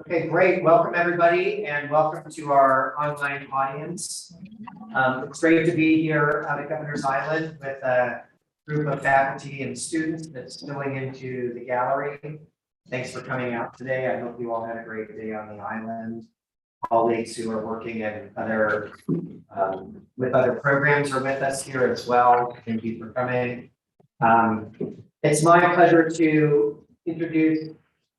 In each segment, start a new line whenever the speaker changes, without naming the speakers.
Okay, great. Welcome, everybody, and welcome to our online audience. It's great to be here out at Governor's Island with a group of faculty and students that's spilling into the gallery. Thanks for coming out today. I hope you all had a great day on the island. Colleagues who are working in other with other programs are with us here as well. Thank you for coming. It's my pleasure to introduce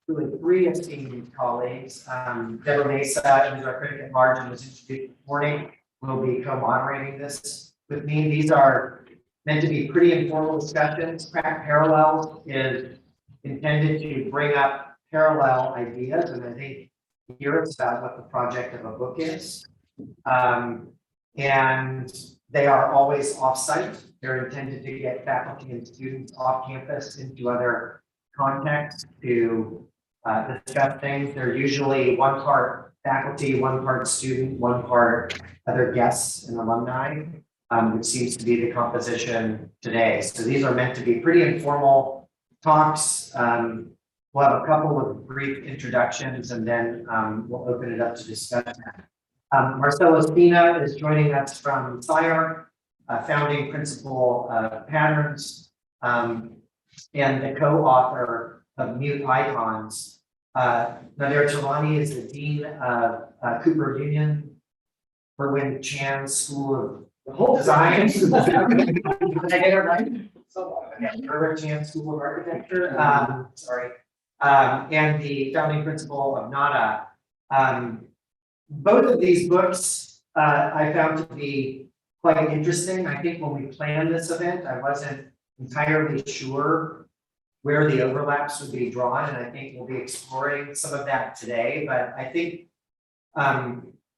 really three esteemed colleagues. Deborah Mesa, who's our critic at large and was introduced this morning, will be co-moderating this with me. These are meant to be pretty informal discussions. Pratt Parallels is intended to bring up parallel ideas, and I think here it's about what the project of a book is. And they are always off-site. They're intended to get faculty and students off campus into other contexts to discuss things. They're usually one part faculty, one part student, one part other guests and alumni, which seems to be the composition today. So these are meant to be pretty informal talks. We'll have a couple of brief introductions and then we'll open it up to discussion. Marcelo Espina is joining us from SCIAR, founding principal of Patterns, and the co-author of Mute Icons. Nadir Chavani is the dean of Cooper Union, Berwin Chan School of Design. Did I get it right? Okay, Berwin Chan School of Architecture. And the founding principal of NADA. Both of these books I found to be quite interesting. I think when we planned this event, I wasn't entirely sure where the overlaps would be drawn, and I think we'll be exploring some of that today. But I think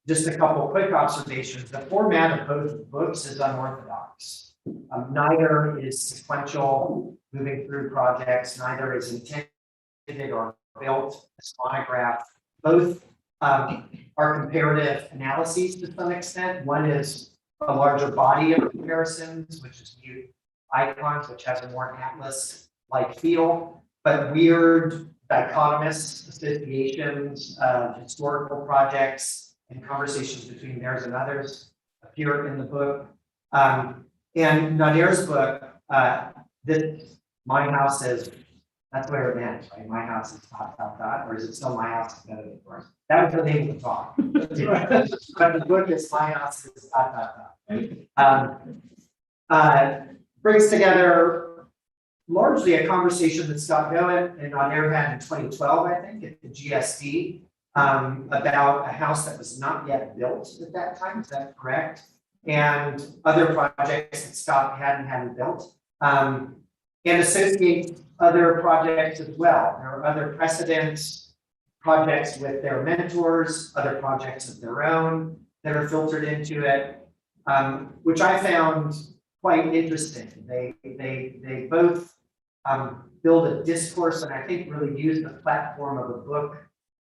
just a couple quick observations. The format of both books is unorthodox. Neither is sequential, moving through projects. Neither is intended or built as monograph. Both are comparative analyses to some extent. One is a larger body of comparisons, which is Mute Icons, which has a more atlas-like feel, but weird dichotomous associations of historical projects and conversations between theirs and others appear in the book. And Nadir's book, My House is, that's where it ends, right? My house is ... or is it still My House is better than yours? That was the name of the talk. But the book is My House is ... Brings together largely a conversation that Scott Goen and Nadir had in 2012, I think, at the GSD, about a house that was not yet built at that time. Is that correct? And other projects that Scott hadn't built, and associate other projects as well. There are other precedents, projects with their mentors, other projects of their own that are filtered into it, which I found quite interesting. They both build a discourse, and I think really use the platform of a book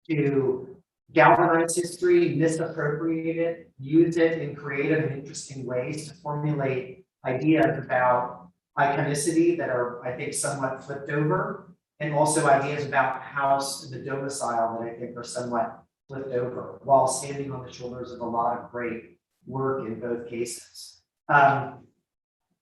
to galvanize history, misappropriate it, use it in creative and interesting ways to formulate ideas about iconicity that are, I think, somewhat flipped over, and also ideas about house and the domicile that I think are somewhat flipped over, while standing on the shoulders of a lot of great work in both cases.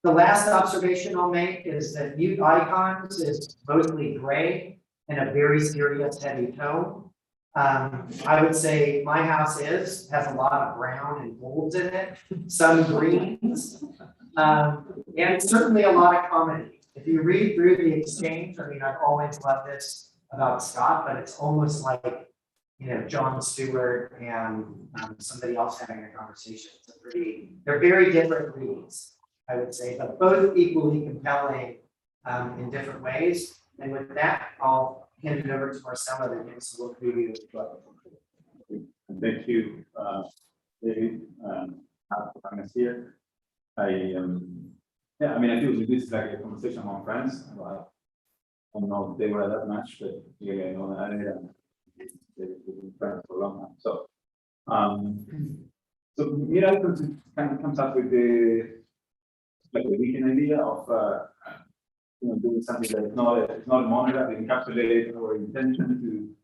The last observation I'll make is that Mute Icons is mostly gray and a very serious, heavy tone. I would say My House has a lot of brown and golds in it, some greens, and certainly a lot of comedy. If you read through the exchange, I mean, I've always loved this about Scott, but it's almost like, you know, Jon Stewart and somebody else having a conversation. They're very different reads, I would say, but both equally compelling in different ways. And with that, I'll hand it over to Marcelo to give us a little preview of the book.
Thank you, David, for having us here. Yeah, I mean, I think this is like a conversation among friends. I don't know if they were that much, but yeah, I know that they've been friends for a long time. So, Mira kind of comes up with the weekend idea of doing something that it's not a monograph, it encapsulates our intention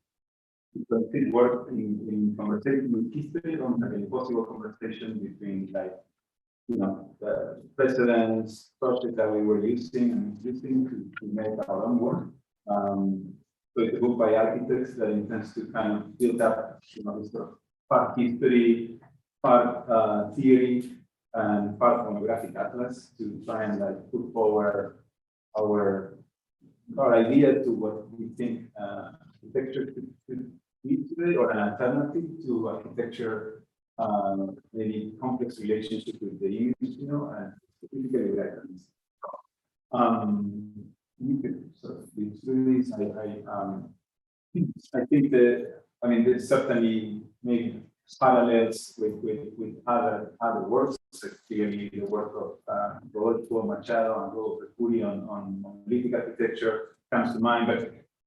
it work in conversation with history, on like a possible conversation between like, the precedents, projects that we were using to make our own work. So it's a book by architects that intends to kind of build up, this sort of part history, part theory, and part pornographic atlas to try and like put forward our idea to what we think architecture could be today, or an alternative to architecture, maybe complex relationship with the image, and specifically with icons. You could sort of be through this. I think that, there's certainly maybe parallels with other works, clearly the work of Rodolfo Machado and Rodolfo Mercuri on monolithic architecture comes to mind,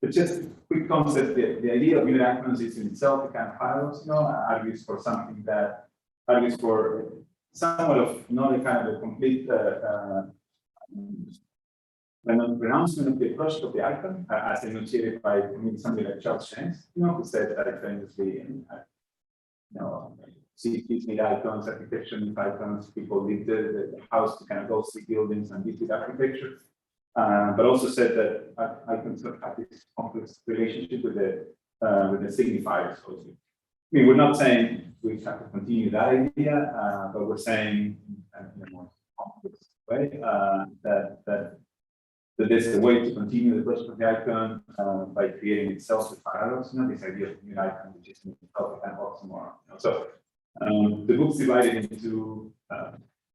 but just a quick concept, the idea of unit icons is in itself a kind of paradox, argues for something that argues for somewhat of not a kind of a complete pronouncement of the approach of the icon, as enunciated by somebody like Charles Shanks, who said that famously, cities need icons, architecture needs icons, people need the house to kind of go see buildings and visit architecture. But also said that icons have this complex relationship with the signifiers. Also. We're not saying we have to continue that idea, but we're saying in a more complex way that there's a way to continue the process of the icon by creating itself a paradox. This idea of new icon, which is in itself a kind of oxymoron. So the book's divided into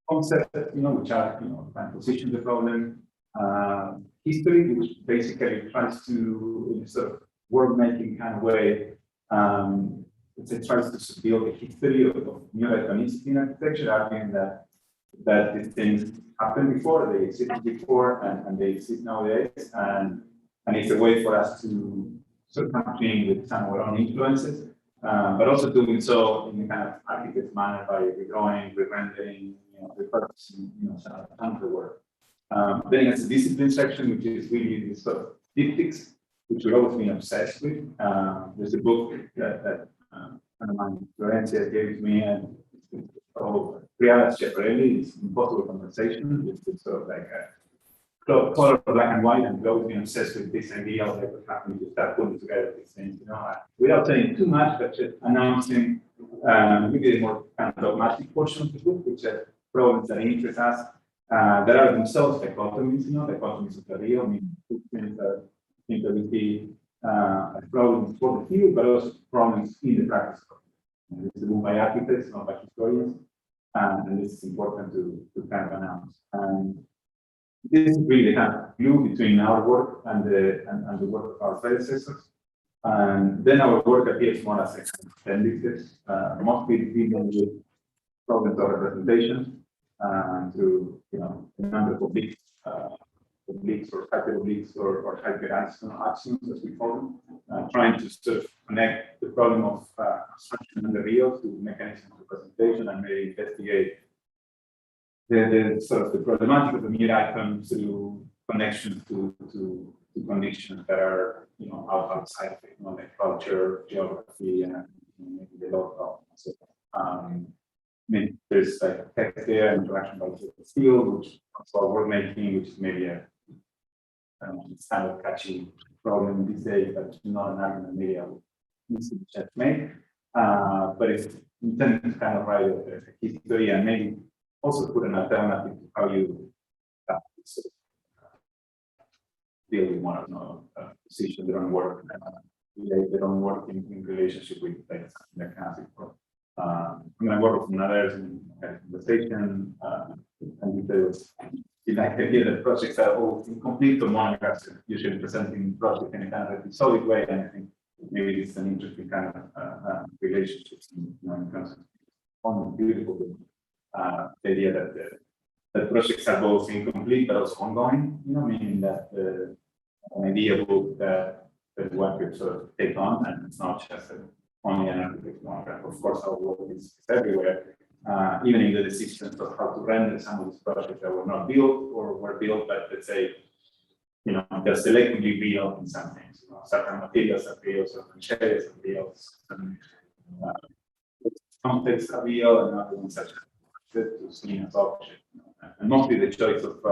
concepts, which are kind of position the problem. History, which basically tries to, in a sort of word-making kind of way, it tries to build the history of neo-iconicity in architecture, arguing that these things happened before, they existed before, and they exist nowadays, and it's a way for us to sort of come clean with some of our own influences, but also doing so in a kind of architect manner by redrawing, re-rendering, repurposing, some of the work. Then it's a discipline section, which is really this sort of diptychs, which we've always been obsessed with. There's a book that friend of mine, Florencia, gave to me, and it's called Pratt, it's Impossible Conversation. It's sort of like a color black and white, and we've always been obsessed with this idea of like what happens to start putting together these things, without saying too much, but just announcing maybe the more kind of dogmatic portion of the book, which are problems that interest us. That are themselves dichotomies, dichotomies of the real, things that think that would be problems for the field, but also problems in the practice. This is a book by architects, not by historians, and this is important to kind of announce. And this is really kind of glue between our work and the work of our predecessors. And then our work appears more as appendices, mostly dealing with problems of representation. Through a number of obliques or hyperobliques or hyperaxioms, as we call them, trying to sort of connect the problem of abstraction and the real to mechanisms of representation, and maybe investigate the sort of the problematic of the mere icon through connections to conditions that are outside of it, like culture, geography, and maybe the local. So, there's like text there, interaction by the field, which also word making, which is maybe a it's kind of catchy problem these days, but not an argument maybe I would just make. But it's intended to kind of write a history and maybe also put an alternative to how you deal with one of position their own work, their own work in relationship with like something that can I'm going to work with others in conversation, and details. Like the idea that projects are all incomplete or monographs, usually presenting project in a kind of a solid way, and I think maybe it's an interesting kind of relationship in terms of on beautiful the idea that projects are both incomplete but also ongoing, meaning that an idea book that one could sort of take on, and it's not just only an architect monograph. Of course, our work is everywhere, even in the decisions of how to render some of these projects that were not built or were built, but let's say they're selectively real in some things. Certain materials are real, certain shades are real, certain contexts are real, and other ones such as seen as object. And mostly the choice of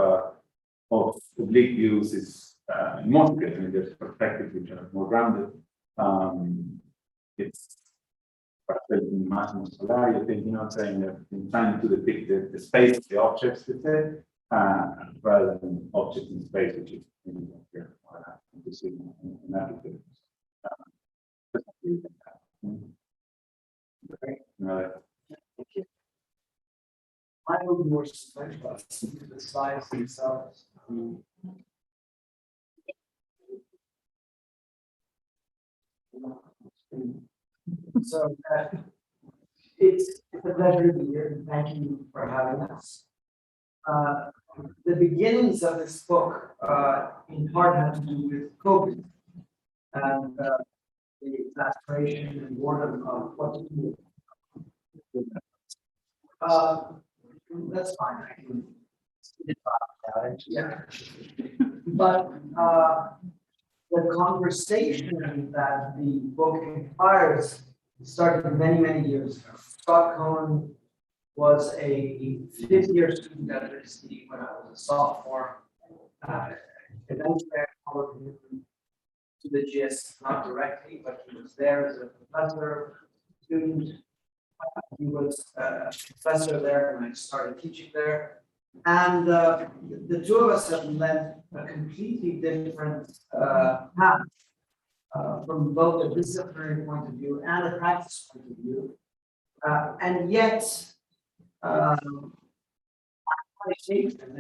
oblique views is most good. I mean, there's perspectives which are more grounded. It's much more solar, you think, saying that in trying to depict the space of the objects with it, rather than objects in space, which is here to see in that.
I would more specialize into the slides themselves. So it's a pleasure to be here, and thank you for having us. The beginnings of this book, in part, had to do with COVID and the exasperation and boredom of what to do. That's fine. I can about it. Yeah. But the conversation that the book inspires started many, many years ago. Scott Cohen was a fifth-year student at university when I was a sophomore. Eventually, I followed him to the GS, not directly, but he was there as a professor, student. He was a professor there when I started teaching there. And the two of us have led a completely different path from both a disciplinary point of view and a practice point of view. And yet, in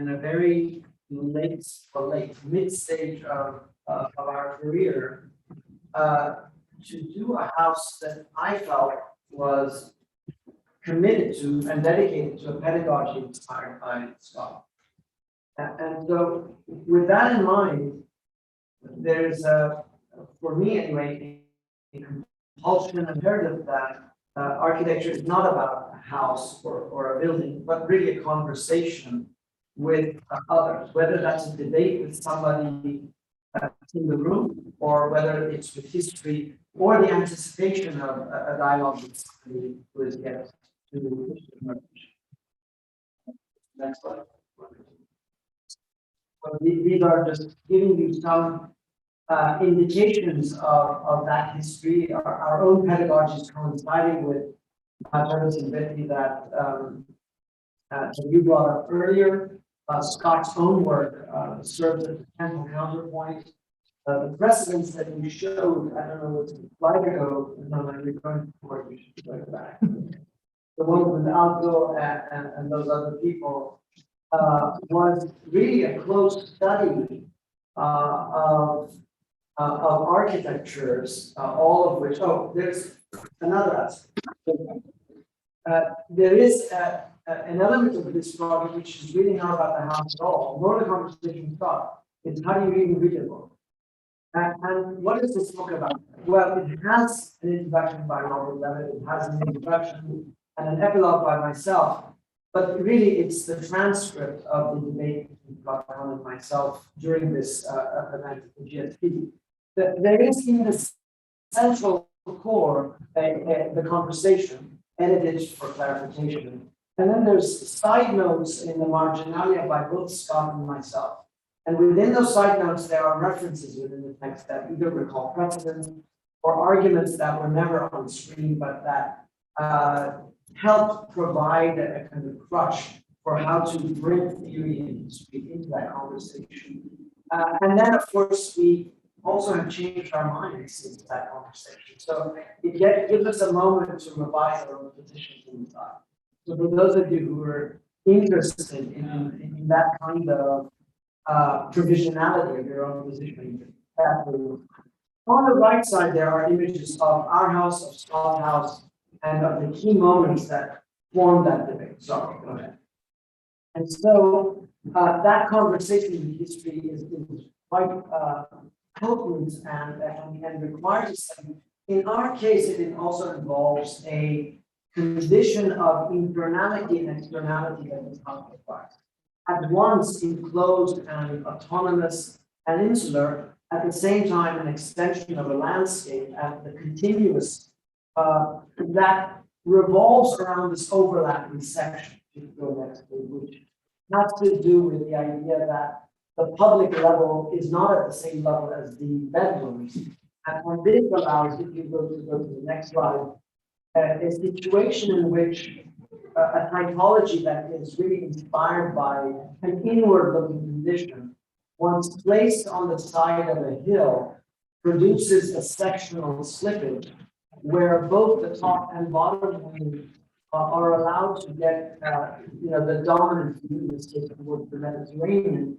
a very mid stage of our career, to do a house that I felt was committed to and dedicated to a pedagogy inspired by Scott. And so with that in mind, there's for me anyway, a compulsion and imperative that architecture is not about a house or a building, but really a conversation with others, whether that's a debate with somebody in the room, or whether it's with history, or the anticipation of a dialogue with somebody who is yet to emerge. Next slide. So these are just giving you some indications of that history, our own pedagogies coinciding with Travis and Betty that you brought up earlier. Scott's own work serves as a potential counterpoint. The precedents that you showed, I don't know, it's a slide ago, no, I'm referring to you should go back. The one with Aldo and those other people was really a close study of architectures, all of which, there's another aspect. There is an element of this project which is really not about the house at all, nor the conversation thought. It's how do you even read a book? And what is this book about? Well, it has an introduction by Robert Levitt, it has an introduction and an epilogue by myself, but really it's the transcript of the debate between Scott Cohen and myself during this event at the GSP. There is in the central core the conversation, edited for clarification. And then there's side notes in the marginalia by both Scott and myself. And within those side notes, there are references within the text that either recall precedents or arguments that were never on screen, but that help provide a kind of crutch for how to bring theory and history into that conversation. And then, of course, we also have changed our minds since that conversation. So it gives us a moment to revise our own positions in the time. So for those of you who are interested in that kind of provisionality of your own positioning, on the right side, there are images of our house, of Scott's house, and of the key moments that formed that debate. Sorry, go ahead. And so that conversation in history is quite potent and requires a study. In our case, it also involves a condition of internality and externality that is not required. At once enclosed and autonomous and insular, at the same time an extension of a landscape and the continuous that revolves around this overlapping section, which has to do with the idea that the public level is not at the same level as the bedrooms. And what this allows, if you go to the next slide, a situation in which a typology that is really inspired by an inward-looking condition, once placed on the side of a hill, produces a sectional slippage where both the top and bottom wing are allowed to get, the dominant view in this case towards the Mediterranean,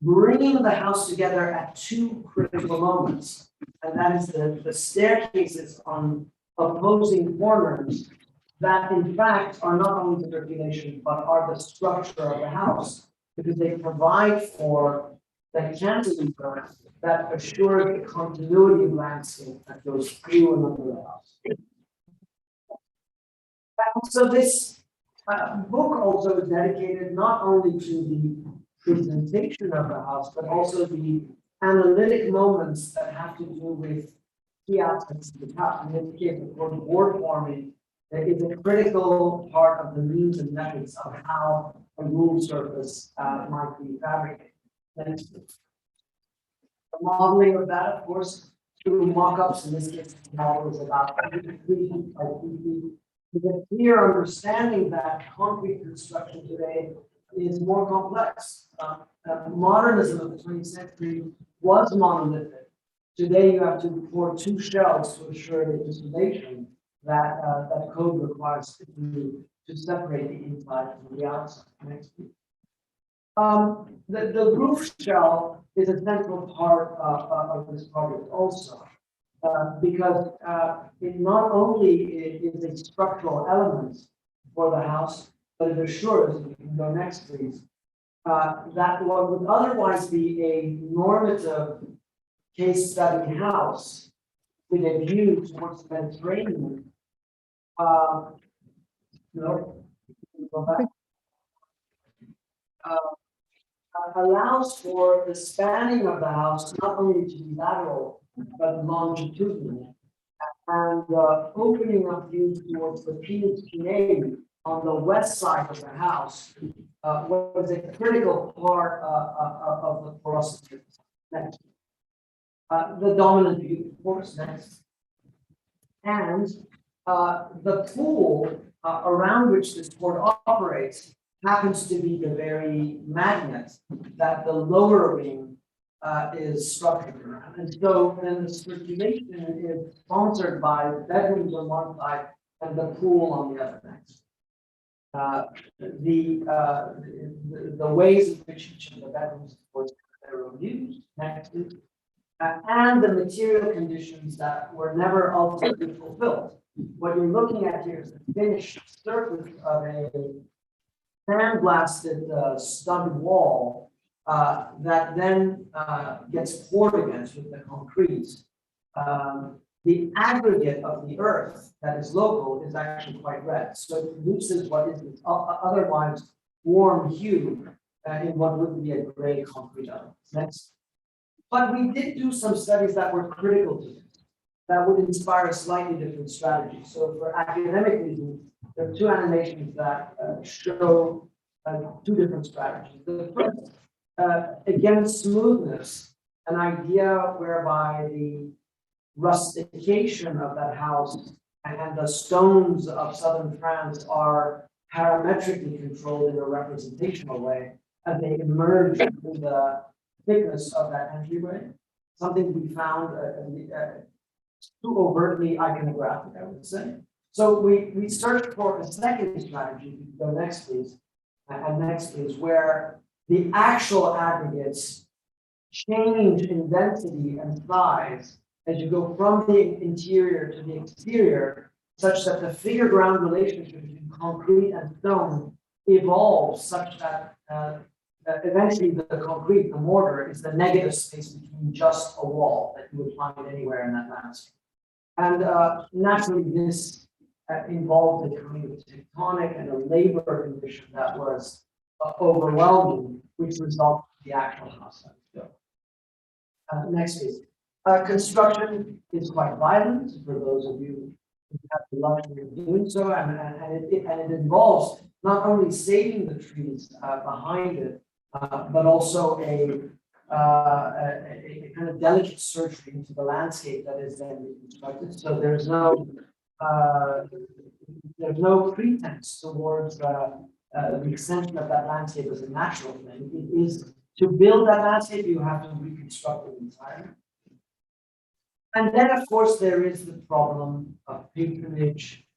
bringing the house together at two critical moments, and that is the staircases on opposing corners that in fact are not only the circulation but are the structure of the house, because they provide for the cantilever that assures the continuity of landscape that goes through and under the house. And so this book also is dedicated not only to the presentation of the house, but also the analytic moments that have to do with key aspects of the house. In this case, of course, board forming is a critical part of the means and methods of how a room surface might be fabricated. Next. The modeling of that, of course, through mock-ups. In this case, the model is about 3 feet by 3 feet. With a clear understanding that concrete construction today is more complex. Modernism of the 20th century was monolithic. Today, you have to pour 2 shells to assure the insulation that that code requires to separate the inside from the outside. Next. The roof shell is a central part of this project also, because it not only is a structural element for the house, but it assures, you can go next please, that what would otherwise be a normative case study house with a view towards the Mediterranean, go back. Allows for the spanning of the house not only to be lateral but longitudinal, and opening up views towards the Pinus Pinei on the west side of the house was a critical part of the porosity. Next. The dominant view, of course, next. And the pool around which this port operates happens to be the very magnet that the lower wing is structured around. And so then the circulation is sponsored by the bedrooms on one side and the pool on the other next. The ways in which each of the bedrooms, of course, have their own views, next, and the material conditions that were never ultimately fulfilled. What you're looking at here is the finished surface of a sandblasted stone wall that then gets poured against with the concrete. The aggregate of the earth that is local is actually quite red, so it produces what is this otherwise warm hue in what would be a gray concrete element. Next. But we did do some studies that were critical to this, that would inspire a slightly different strategy. So for academic reasons, there are 2 animations that show 2 different strategies. The first, against smoothness, an idea whereby the rustication of that house and the stones of southern France are parametrically controlled in a representational way as they emerge into the thickness of that entryway. Something we found too overtly iconographic, I would say. So we searched for a second strategy. Go next, please. And next, please, where the actual aggregates change in density and size as you go from the interior to the exterior, such that the figure ground relationship between concrete and stone evolves such that eventually the concrete, the mortar, is the negative space between just a wall that you would find anywhere in that landscape. And naturally, this involved a kind of tectonic and a labor condition that was overwhelming, which resulted in the actual house that was built. Next please. Construction is quite violent for those of you who have the luxury of doing so, and it involves not only saving the trees behind it, but also a kind of delicate surgery into the landscape that is then reconstructed. So there's no pretense towards the extension of that landscape as a natural thing. It is to build that landscape, you have to reconstruct it entirely. And then, of course, there is the problem of patronage,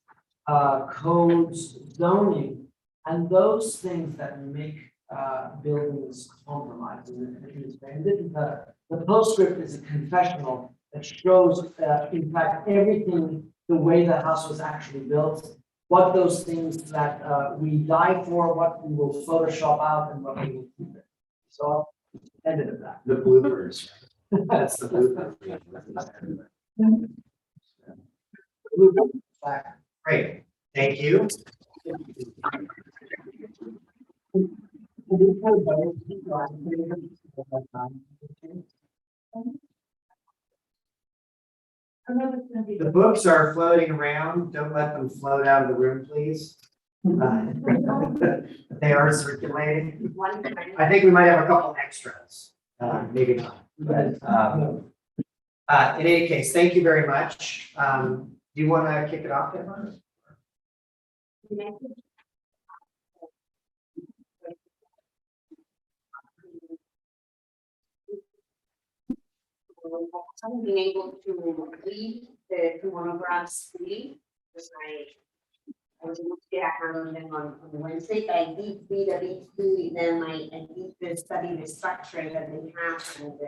codes, zoning, and those things that make buildings compromised. And the postscript is a confessional that shows, in fact, everything, the way the house was actually built, what those things that we die for, what we will Photoshop out, and what we will keep it. So, end of that.
The bloopers. That's the blooper.
Great, thank you. The books are floating around. Don't let them float out of the room, please. They are circulating. I think we might have a couple extras. Maybe not. But, in any case, thank you very much. Do you want to kick it off, Devon?
Haven't been able to read the two monographs fully because I was able to get a hand on them on Wednesday, but I did read a bit through them. I did study the structure that they have and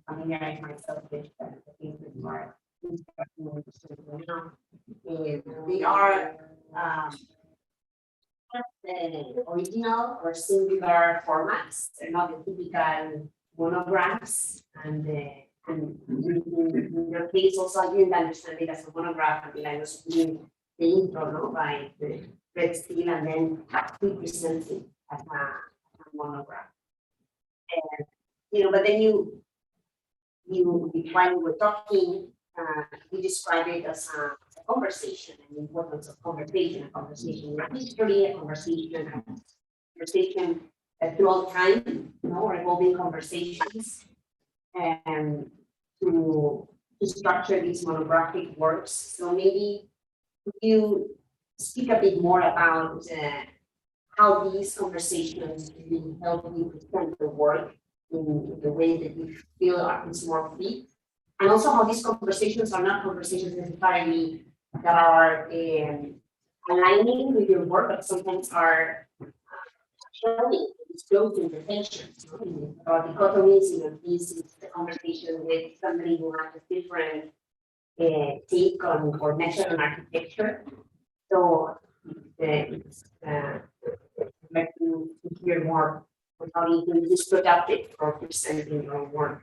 familiarize myself with the things that are they are the original or singular formats. They're not the typical monographs, and in your case also I didn't understand it as a monograph until I was reading the intro, no, by the Red Steel, and then we present it as a monograph. And but then you while we were talking, we described it as a conversation and the importance of conversation, a conversation in history, a conversation throughout time, revolving conversations, and to structure these monographic works. So maybe could you speak a bit more about how these conversations will help you present the work in the way that you feel is more fit, and also how these conversations are not conversations necessarily that are aligning with your work, but sometimes are showing, disclosing the tensions, about dichotomies. This is the conversation with somebody who has a different take on or measure on architecture. So it's like to hear more about how you can use productive for presenting your work.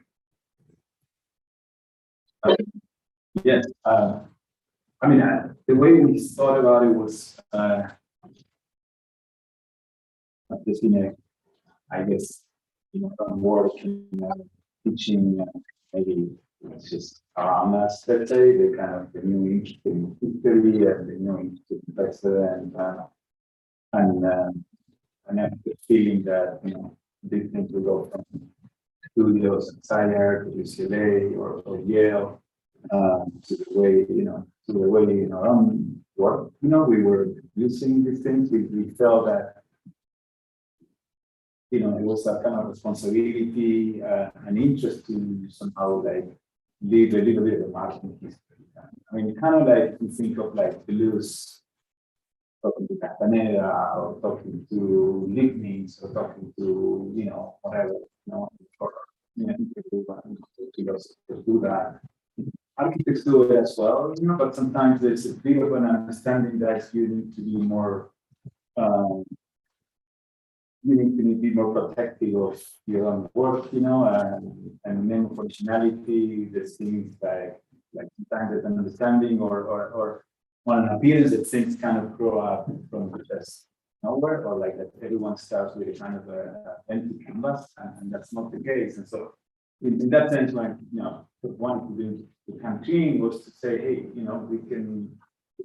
Yes, I mean, the way we thought about it was just I guess, from work and teaching, maybe it's just around us, let's say, the kind of the new interest in history and the new interest in precedent, and I have the feeling that, these things will go from studios and Sire to UCLA or Yale, to the way, in our own work, we were using these things. We felt that, it was a kind of responsibility, an interest to somehow leave a little bit of a mark in history. I mean, kind of like you think of Deleuze talking to Castaneda, or talking to Leibniz, or talking to, whatever, or, philosophers do that. Architects do it as well, but sometimes there's a bit of an understanding that you need to be more, you need to be more protective of your own work, and then functionality, the things like sometimes there's an understanding or an appearance that things kind of grow up from just nowhere, or like that everyone starts with a kind of empty canvas, and that's not the case. And so in that sense, when, wanting to do the campaign was to say, hey, we can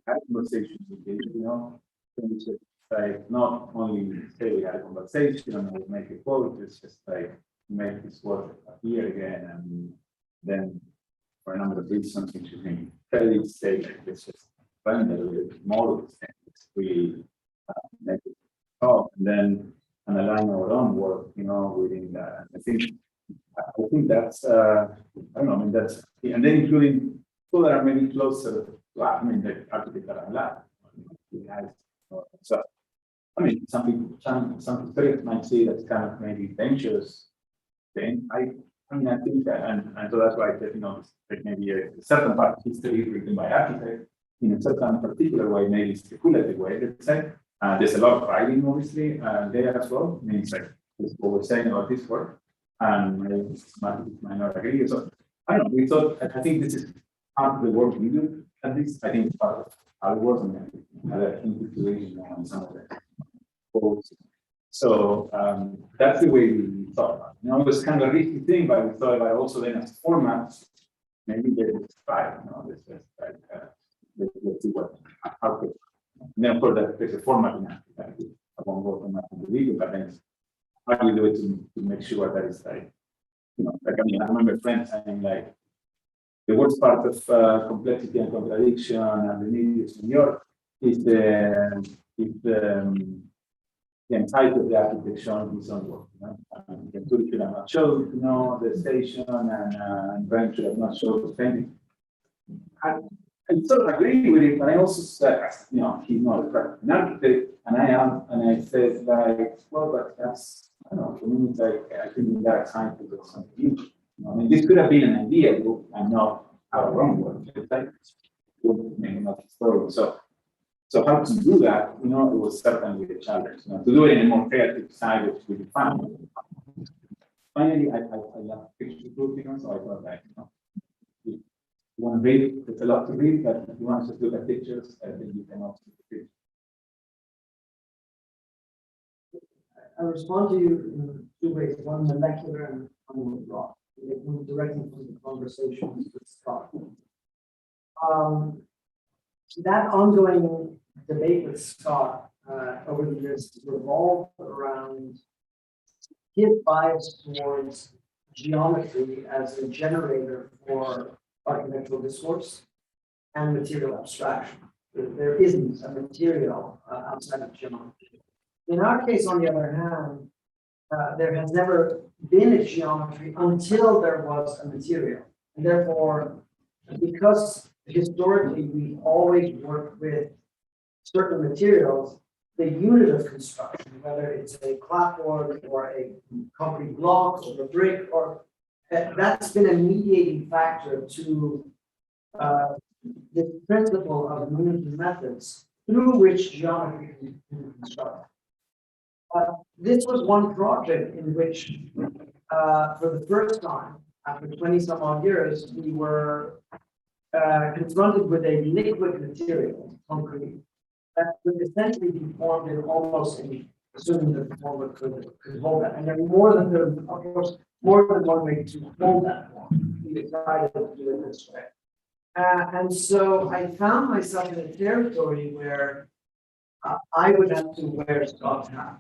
have conversations with you, things that, like, not only say we had a conversation and we'll make a quote, it's just like make this work appear again, and then for a number of reasons, which you think fairly safe, it's just find a little bit more of it's really make it talk, and then analyze our own work, within that. I think that's I don't know, I mean that's, and then including people that are maybe closer to, I mean, the architect that I like. So I mean, some people, some historians might say that's kind of maybe dangerous thing. I mean, I think that, and so that's why I said, like maybe a certain part of history written by architects in a certain particular way, maybe speculative way, let's say. There's a lot of writing, obviously, there as well. I mean, it's like what we're saying about this work, and might not agree. So I don't know. We thought, I think this is part of the work we do. At least I think it's part of our work, and other intuition on some of it. So that's the way we thought about it. It was kind of a risky thing, but we thought about also then as format, maybe get it right. Let's see what how could. And then of course that there's a format in that. I won't go from that in the video, but then how do you do it to make sure that it's like, like I mean, I remember friends saying like the worst part of complexity and contradiction and the need of New York is the entirety of the architecture on his own work. The tour should have not showed, the station, and Brent should have not showed the painting. I sort of agree with it, but I also said, he's not an architect, and I am, and I said like, well, but that's, I don't know, for me, it's like, I think we got time to do something new. I mean, this could have been an idea, and not our own work. It's like, maybe not the story. So how to do that, it was certainly a challenge. To do it in a more creative side, which we found. Finally, I love picture proof, so I thought like, you want to read, it's a lot to read, but if you want to just look at pictures, I think you can also read.
I respond to you in two ways, one molecular and one raw. They move directly from the conversations with Scott. That ongoing debate with Scott over the years revolved around his bias towards geometry as a generator for architectural discourse and material abstraction. There isn't a material outside of geometry. In our case, on the other hand, there has never been a geometry until there was a material. And therefore, because historically we always worked with certain materials, the unit of construction, whether it's a clapboard or a concrete block or a brick, or that's been a mediating factor to the principle of unity methods through which geometry can be constructed. This was one project in which, for the first time, after 20 some odd years, we were confronted with a liquid material, concrete, that would essentially be formed in almost any, assuming that the form could hold that. And there are of course, more than one way to hold that form. We decided to do it this way. And so I found myself in a territory where I would have to wear Scott's hat.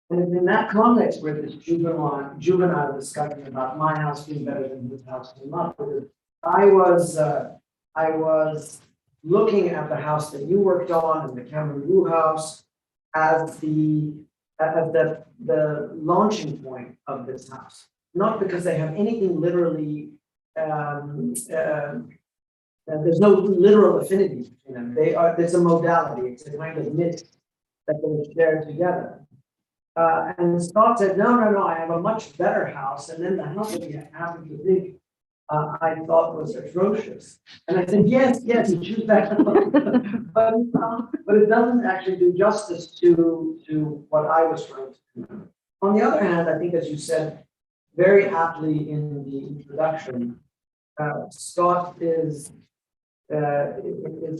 And in that context, where this juvenile discussion about my house being better than his house came up, I was looking at the house that you worked on and the Cameroon house as the launching point of this house. Not because they have anything literally, there's no literal affinity between them. There's a modality, it's a kind of knit that they share together. And Scott said, no, I have a much better house. And then the house that we happened to think I thought was atrocious. And I said, yes, you choose that. but it doesn't actually do justice to what I was trying to do. On the other hand, I think, as you said very aptly in the introduction, Scott is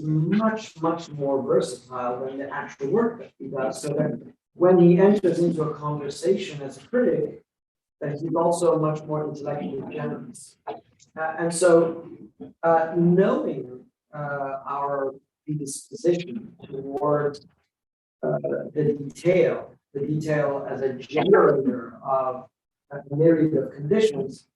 much more versatile than the actual work that he does. So that when he enters into a conversation as a critic, that he's also much more intellectually generous. And so, knowing our predisposition towards the detail as a generator of a myriad of conditions,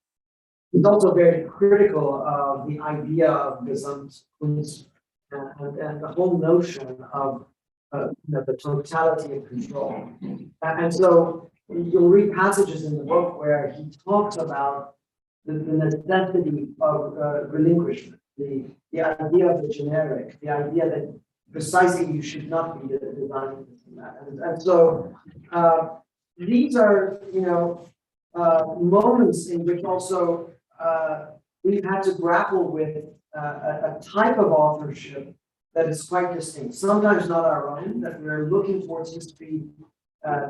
is also very critical of the idea of Gesamtkunst and the whole notion of the totality of control. And so you'll read passages in the book where he talks about the necessity of relinquishment, the idea of the generic, the idea that precisely you should not be designing this and that. And so these are, moments in which also we've had to grapple with a type of authorship that is quite distinct, sometimes not our own, that we're looking towards history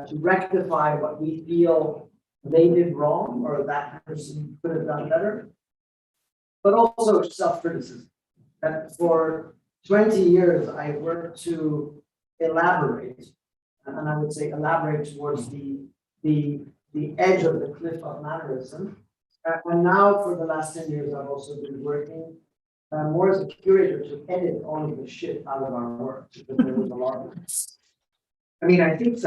to rectify what we feel they did wrong or that person could have done better, but also self-criticism. That for 20 years I worked to elaborate, and I would say elaborate towards the edge of the cliff of mannerism. And now for the last 10 years, I've also been working more as a curator to edit all of the shit out of our work, because there was a lot of it.
I mean, I think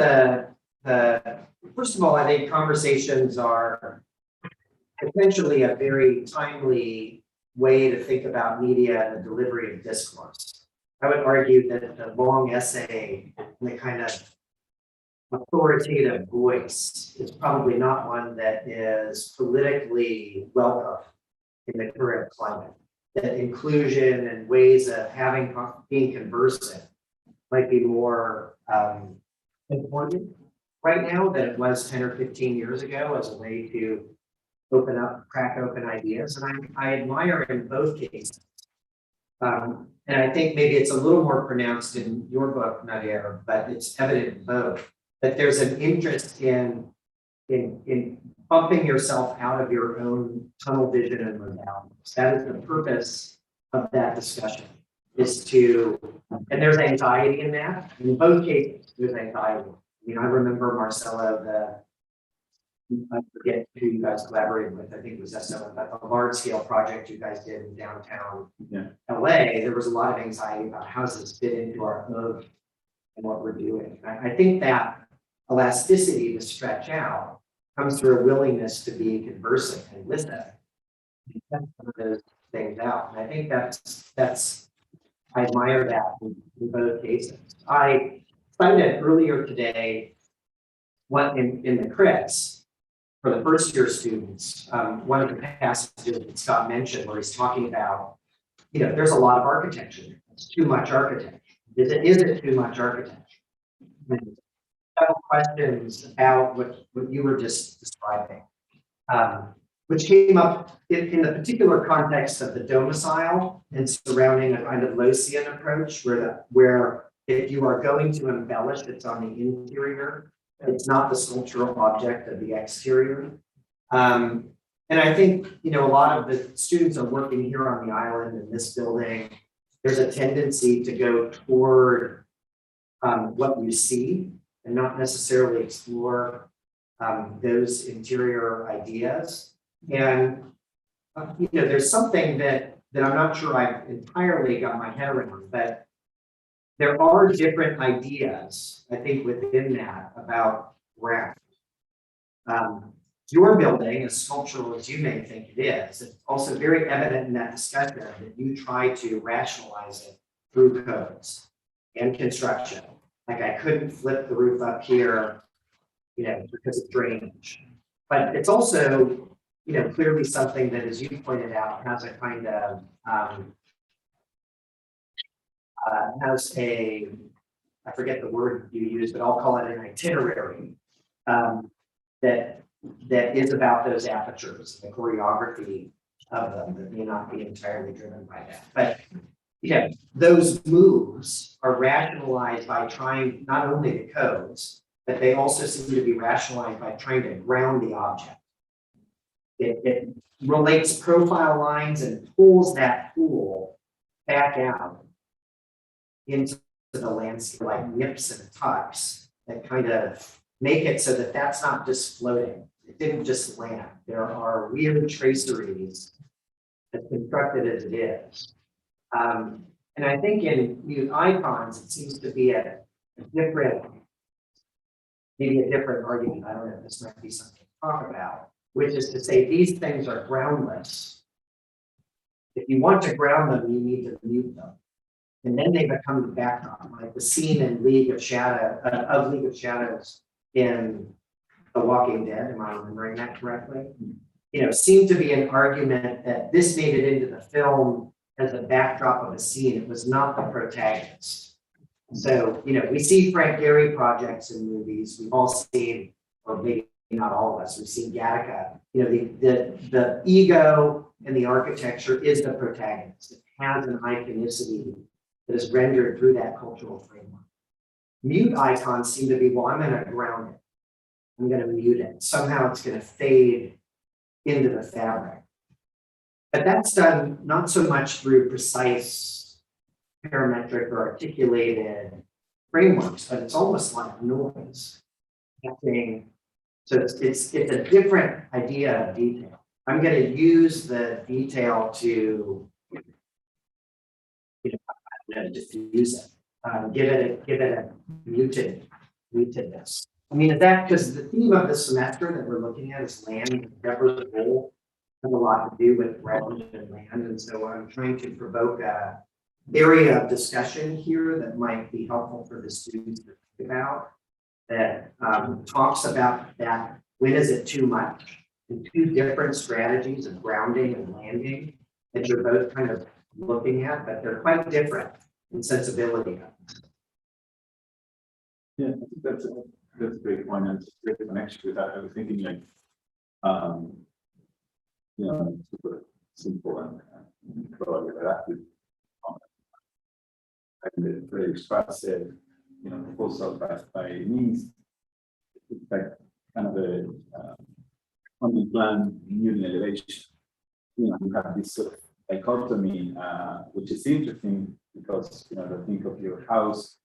first of all, I think conversations are potentially a very timely way to think about media and the delivery of discourse. I would argue that the long essay and the kind of authoritative voice is probably not one that is politically welcome in the current climate. That inclusion and ways of being conversant might be more important right now than it was 10 or 15 years ago as a way to crack open ideas. And I admire in both cases. And I think maybe it's a little more pronounced in your book, Nadir, but it's evident in both, that there's an interest in bumping yourself out of your own tunnel vision and modalities. That is the purpose of that discussion, and there's anxiety in that. In both cases, there's anxiety. I mean, I remember Marcelo, I forget who you guys collaborated with, I think it was SO, but the large scale project you guys did in downtown LA, there was a lot of anxiety about how does this fit into our mode and what we're doing. I think that elasticity to stretch out comes through a willingness to be conversant and listen and test some of those things out. And I think I admire that in both cases. I cited earlier today what in the crits for the first year students, one of the passages that Scott mentioned where he's talking about, there's a lot of architecture. It's too much architecture. Is it too much architecture? Several questions about what you were just describing, which came up in the particular context of the domicile and surrounding a kind of Losian approach where if you are going to embellish, it's on the interior, it's not the sculptural object of the exterior. And I think, a lot of the students are working here on the island in this building. There's a tendency to go toward what you see and not necessarily explore those interior ideas. And, there's something that I'm not sure I've entirely got my head around, but there are different ideas, I think, within that about ground. Your building, as sculptural as you may think it is, it's also very evident in that discussion that you try to rationalize it through codes and construction. Like I couldn't flip the roof up here, because of drainage. But it's also, clearly something that, as you pointed out, has a kind of I forget the word you use, but I'll call it an itinerary that is about those apertures, the choreography of them that may not be entirely driven by that. But those moves are rationalized by trying not only the codes, but they also seem to be rationalized by trying to ground the object. It relates profile lines and pulls that pool back out into the landscape, like nips and tucks that kind of make it so that that's not just floating. It didn't just land. There are weird traceries as constructed as it is. And I think in new icons, it seems to be a different, maybe a different argument. I don't know, this might be something to talk about, which is to say these things are groundless. If you want to ground them, you need to mute them. And then they become the backdrop, like the scene in League of Shadows in The Walking Dead. Am I remembering that correctly? You know, seemed to be an argument that this made it into the film as a backdrop of a scene. It was not the protagonist. So, you know, we see Frank Gehry projects in movies. We've all seen, or maybe not all of us, we've seen Gattaca. You know, the ego and the architecture is the protagonist. It has an iconicity that is rendered through that cultural framework. Mute icons seem to be, well, I'm going to ground it. I'm going to mute it. Somehow it's going to fade into the fabric. But that's done not so much through precise parametric or articulated frameworks, but it's almost like noise. So it's a different idea of detail. I'm going to use the detail to, diffuse it, give it a mutedness. I mean, that because the theme of the semester that we're looking at is land, and Deborah's role has a lot to do with ground and land, and so I'm trying to provoke a area of discussion here that might be helpful for the students to think about. That talks about that. When is it too much? And two different strategies of grounding and landing that you're both kind of looking at, but they're quite different in sensibility.
Yeah, I think that's a great point, and it's a great connection with that. I was thinking like, you know, super simple and probably adaptive. I can very expressive, you know, proposal by means, like kind of a on the plan new elevation. You know, you have this sort of dichotomy, which is interesting because, you know, to think of your house,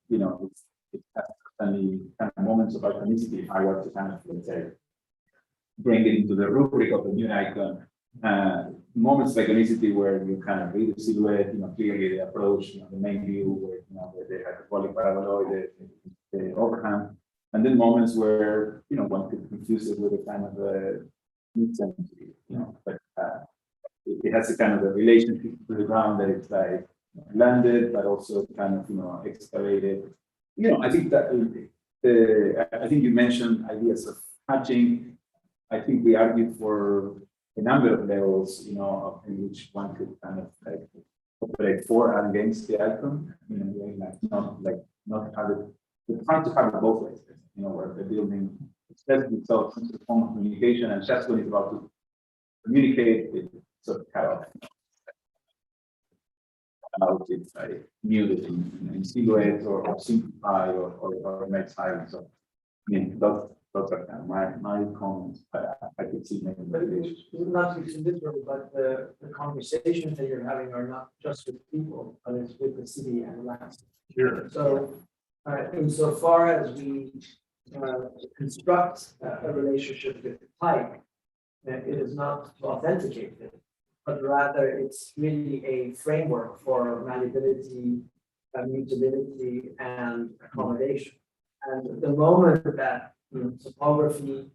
you know, it has certainly kind of moments of iconicity. If I were to kind of, let's say, bring it into the rubric of the new icon, moments of iconicity where you kind of read the silhouette, you know, clearly the approach, you know, the main view, where, you know, the hyperbolic paraboloid, the overhang, and then moments where, you know, one could confuse it with a kind of a mid-century, you know, but it has a kind of a relationship to the ground that it's like landed, but also kind of, you know, excavated. You know, I think that I think you mentioned ideas of hatching. I think we argued for a number of levels, you know, in which one could kind of like operate for and against the icon. You know, not have it. It's trying to have it both ways. You know, where the building expresses itself in the form of communication, and just when it's about to communicate, it sort of cut off. Out it's like muted in silhouette or simplify or make silent. So I mean those are kind of my comments. I could see many variations.
Not to be literal, but the conversations that you're having are not just with people, but it's with the city and land.
Sure.
So insofar as we construct a relationship with type, it is not to authenticate it, but rather it's really a framework for malleability, mutability, and accommodation. And the moment that topography,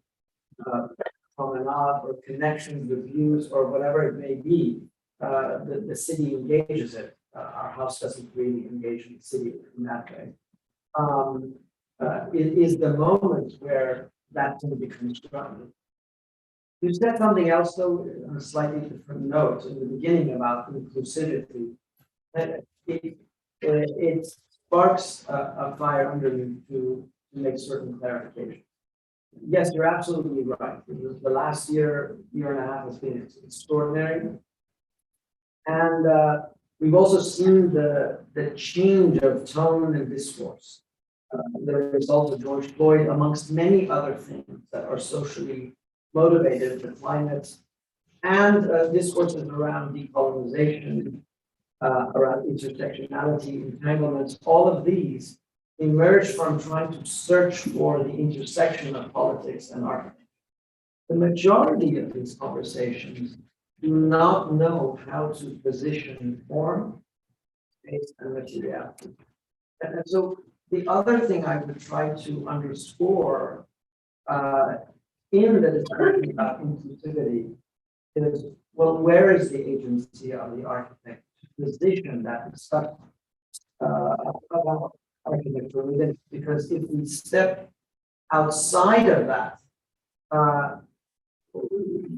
promenade, or connections with views, or whatever it may be, the city engages it. Our house doesn't really engage in the city in that way. It is the moment where that can be constructed. You said something else, though, on a slightly different note in the beginning about inclusivity. It sparks a fire under me to make certain clarifications. Yes, you're absolutely right. The last year and a half has been extraordinary. And we've also seen the change of tone and discourse. The result of George Floyd, amongst many other things that are socially motivated, the climate, and discourses around decolonization, around intersectionality, entanglements. All of these emerge from trying to search for the intersection of politics and architecture. The majority of these conversations do not know how to position form, space, and materiality. And so the other thing I would try to underscore in the discussion about inclusivity is, well, where is the agency of the architect to position that stuff about architecture within it? Because if we step outside of that,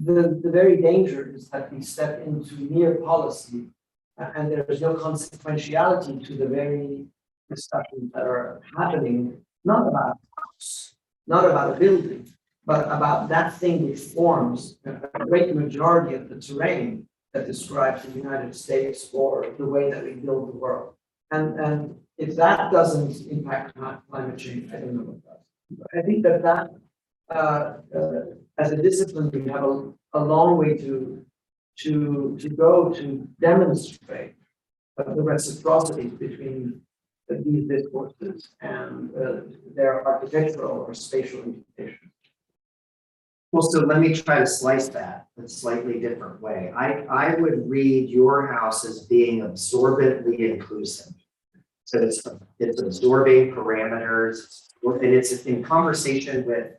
the very danger is that we step into mere policy and there is no consequentiality to the very discussions that are happening, not about a house, not about a building, but about that thing which forms a great majority of the terrain that describes the United States or the way that we build the world. And if that doesn't impact climate change, I don't know what does. I think that as a discipline, we have a long way to go to demonstrate the reciprocity between these discourses and their architectural or spatial implications.
Well, so let me try to slice that in a slightly different way. I would read your house as being absorbently inclusive. So it's absorbing parameters, and it's in conversation with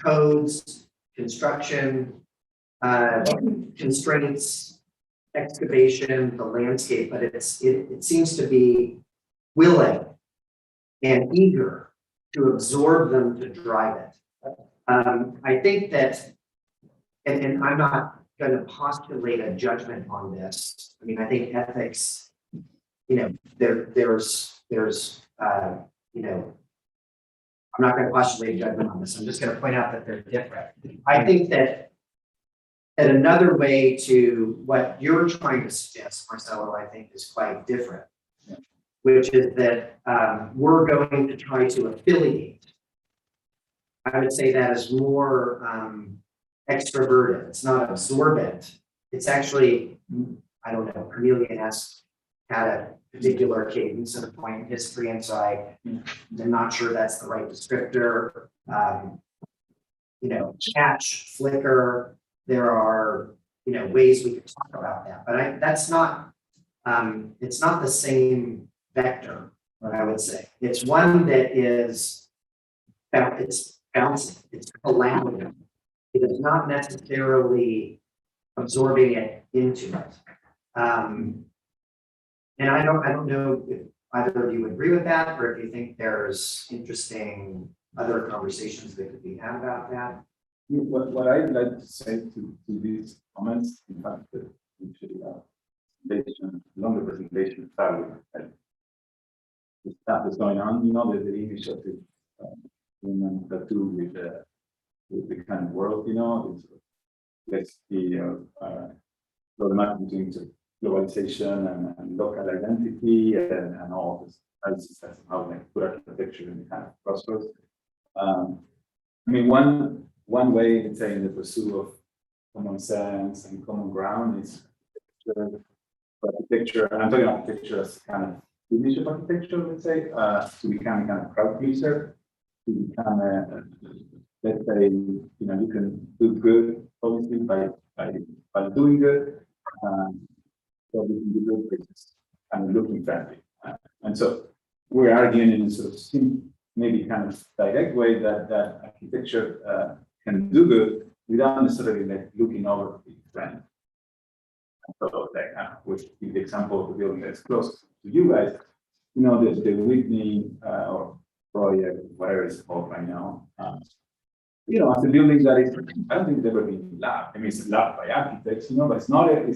codes, construction, constraints, excavation, the landscape, but it seems to be willing and eager to absorb them to drive it. I think that, and I'm not going to postulate a judgment on this. I mean, I think ethics, there's I'm not going to postulate a judgment on this. I'm just going to point out that they're different. I think that another way to what you're trying to suggest, Marcelo, I think is quite different, which is that we're going to try to affiliate. I would say that is more extroverted. It's not absorbent. It's actually, I don't know, Cornelius had a particular cadence at a point in history, and so I'm not sure that's the right descriptor. Catch, flicker, there are, ways we could talk about that, but that's not, it's not the same vector, I would say. It's one that is, it's bouncing, it's collaborative. It is not necessarily absorbing it into it. And I don't know if either of you agree with that, or if you think there's interesting other conversations that could be had about that.
What I'd like to say to these comments, in fact, that we should longer presentation start with the stuff that's going on, the initiative that do with the kind of world, let's the problematic between globalization and local identity and all this crisis that's how they put architecture in the kind of crossroads. One way, let's say, in the pursuit of common sense and common ground is architecture, and I'm talking architecture as kind of image of architecture, let's say, to become a kind of crowd pleaser, to become let's say, you can do good, obviously, by doing good. So we can do good business and looking friendly. And so we're arguing in a sort of maybe kind of direct way that architecture can do good without necessarily looking over to be friendly. So with the example of the building that's close to you guys, the Whitney or project, whatever it's called right now. As a building that is, I don't think it's ever been loved. I mean, it's loved by architects, but it's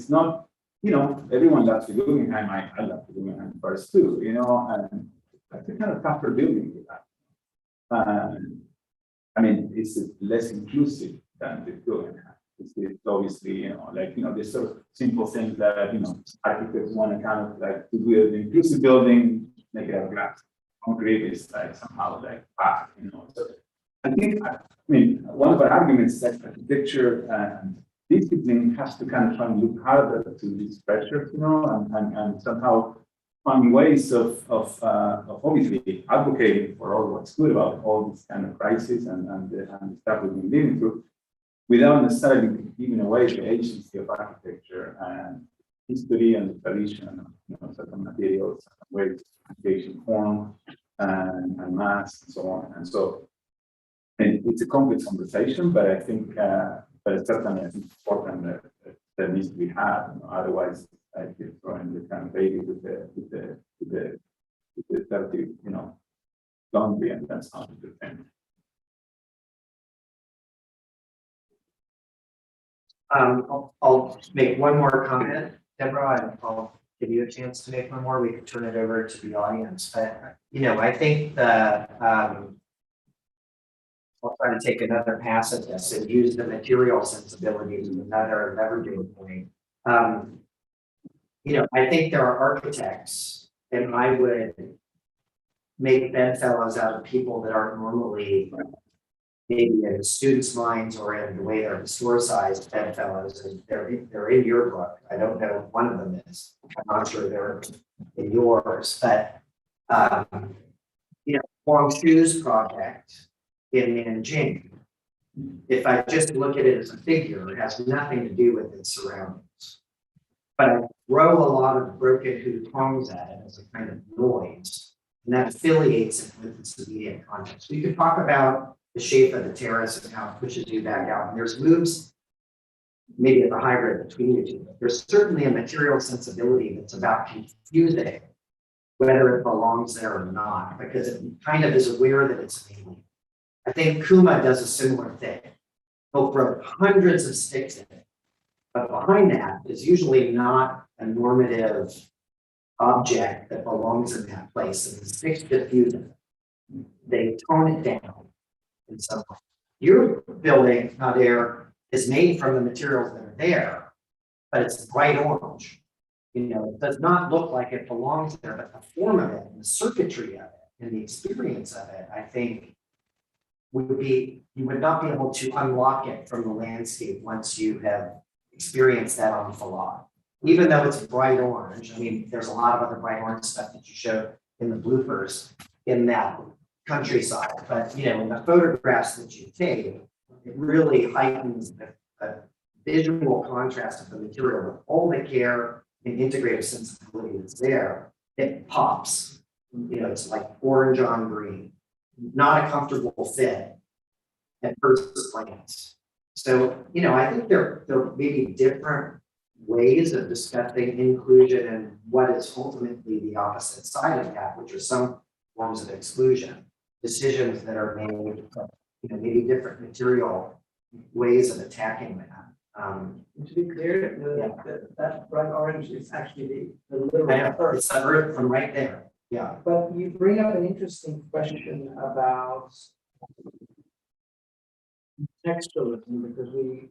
not, everyone loves the Guggenheim. I love the Guggenheim first too, and that's a kind of tougher building with that. It's less inclusive than the Guggenheim. It's obviously, there's sort of simple things that, architects want to kind of to do an inclusive building, make it out of glass. Concrete is somehow fast, So I think, one of our arguments is that architecture and discipline has to kind of try and look harder to these pressures, and somehow find ways of obviously advocating for all what's good about all this kind of crisis and the stuff we've been living through, without necessarily giving away the agency of architecture and history and the tradition of certain materials, ways of creation form and mass and so on. And so, and it's a complex conversation, but I think, but it's certainly I think important that needs to be had. Otherwise, I keep throwing the kind of baby with the dirty, laundry, and that's not a good thing.
I'll make one more comment, Deborah, and I'll give you a chance to make one more. We can turn it over to the audience, but I think I'll try to take another pass at this and use the material sensibilities of another leveraging point. I think there are architects, and I would make bedfellows out of people that aren't normally maybe in the students' minds or in the way they're historicized bedfellows, and they're in your book. I don't know if one of them is. I'm not sure they're in yours, but Huang Shu's project in Nanjing, if I just look at it as a figure, it has nothing to do with its surroundings. But I throw a lot of broken hutongs at it as a kind of noise, and that affiliates it with its immediate context. We could talk about the shape of the terrace and how it pushes you back out. And there's moves, maybe it's a hybrid between the two, but there's certainly a material sensibility that's about confusing whether it belongs there or not, because it kind of is aware that it's alien. I think Kuma does a similar thing. He'll throw hundreds of sticks in it, but behind that is usually not a normative object that belongs in that place, and the sticks diffuse it. They tone it down in some way. Your building out there is made from the materials that are there, but it's bright orange. It does not look like it belongs there, but the form of it and the circuitry of it and the experience of it, I think, you would not be able to unlock it from the landscape once you have experienced that on Falat. Even though it's bright orange, there's a lot of other bright orange stuff that you showed in the bloopers in that countryside, but in the photographs that you take, it really heightens the visual contrast of the material with all the care and integrative sensibility that's there. It pops. It's like orange on green, not a comfortable fit at first glance. So, I think there may be different ways of discussing inclusion and what is ultimately the opposite side of that, which are some forms of exclusion, decisions that are made, maybe different material ways of attacking that.
To be clear, that bright orange is actually the literal earth.
It's the earth from right there. Yeah.
But you bring up an interesting question about textualism, because we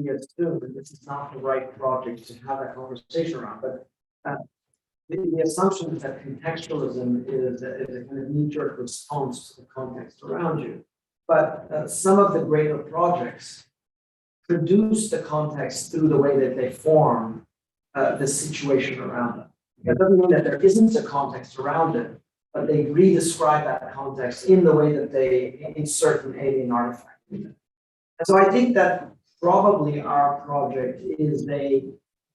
assume that this is not the right project to have that conversation around. But the assumption is that contextualism is a kind of knee-jerk response to the context around you. But some of the greater projects produce the context through the way that they form the situation around them. It doesn't mean that there isn't a context around it, but they redescribe that context in the way that they insert an alien artifact in it. And so I think that probably our project is a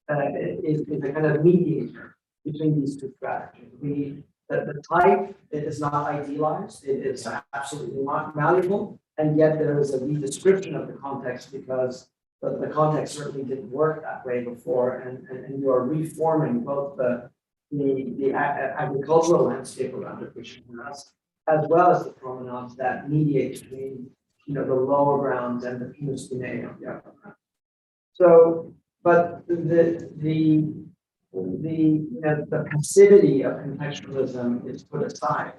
kind of mediator between these two strategies. The type is not idealized, it is absolutely malleable, and yet there is a redescription of the context because the context certainly didn't work that way before, and you are reforming both the agricultural landscape around it, which has, as well as the promenades that mediate between the lower grounds and the Pinus Guinea of the upper ground. So, but the passivity of contextualism is put aside.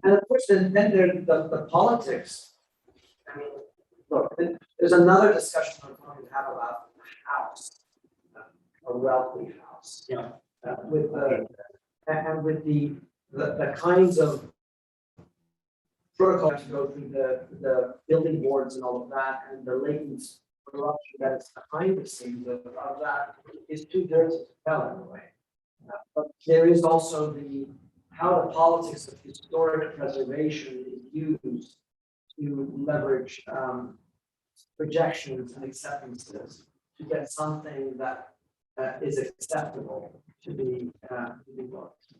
And of course, then there's the politics. Look, there's another discussion I'm going to have about the house, a wealthy house.
Yeah.
With the kinds of protocols to go through the building boards and all of that, and the latent corruption that is behind the scenes of that is too dirty to tell in a way. But there is also how the politics of historic preservation is used to leverage projections and acceptances to get something that is acceptable to be looked.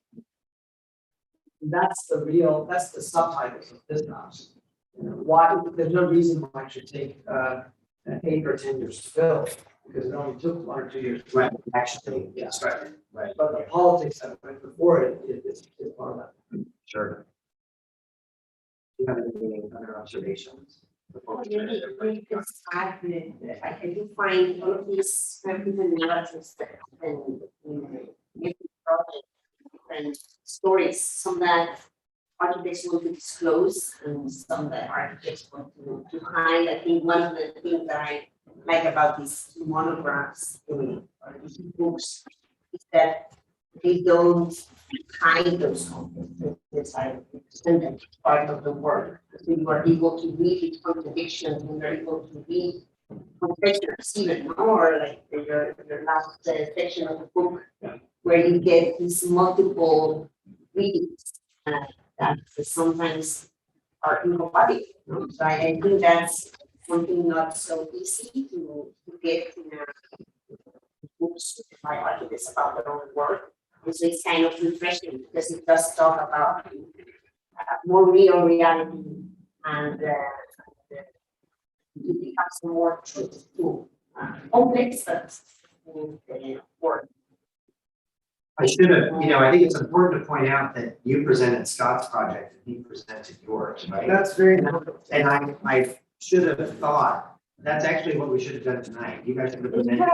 That's the subtitles of this house. You know, why, there's no reason why it should take 8 or 10 years to build, because it only took 1 or 2 years.
Right, actually,
Yeah.
yes, right,
But the politics that went before it is part of that.
sure. Do you have any other observations?
Maybe just add that I do find all of these different narratives that and making project and stories, some that architects want to disclose and some that architects want to hide. I think one of the things that I like about these monographs or these books is that they don't hide those concepts inside and that's part of the work. So you are able to read its contradictions and you're able to read confessions even more, like your last section of the book, where you get these multiple readings that sometimes are incompatible. You know? So I think that's something not so easy to get in books by architects about their own work. And so it's kind of refreshing because it does talk about more real reality and it becomes more truth to complex but work.
I should have, I think it's important to point out that you presented Scott's project and he presented yours, right?
That's very.
And I should have thought, that's actually what we should have done tonight. You guys should have presented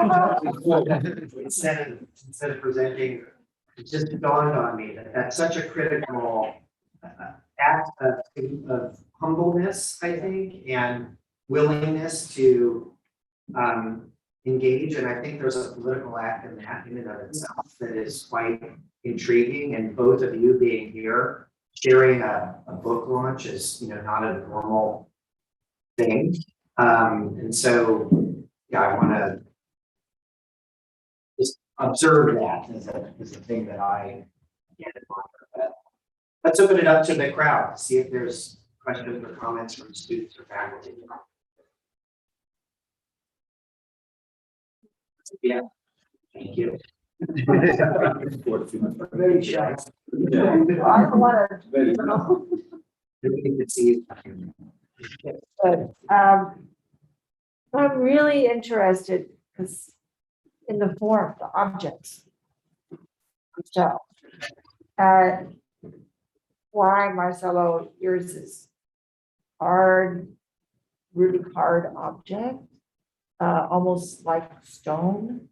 instead of presenting. It just dawned on me that that's such a critical act of humbleness, I think, and willingness to engage. And I think there's a political act in that in and of itself that is quite intriguing. And both of you being here, sharing a book launch is, not a normal thing. And so, yeah, I want to just observe that as a thing that I can't admire. Let's open it up to the crowd, see if there's questions or comments from students or faculty. Yeah, thank you.
Very shy.
I don't want to,
Very
Everything that sees.
but I'm really interested because in the form, the objects. So, why Marcelo, yours is hard, really hard object, almost like stone,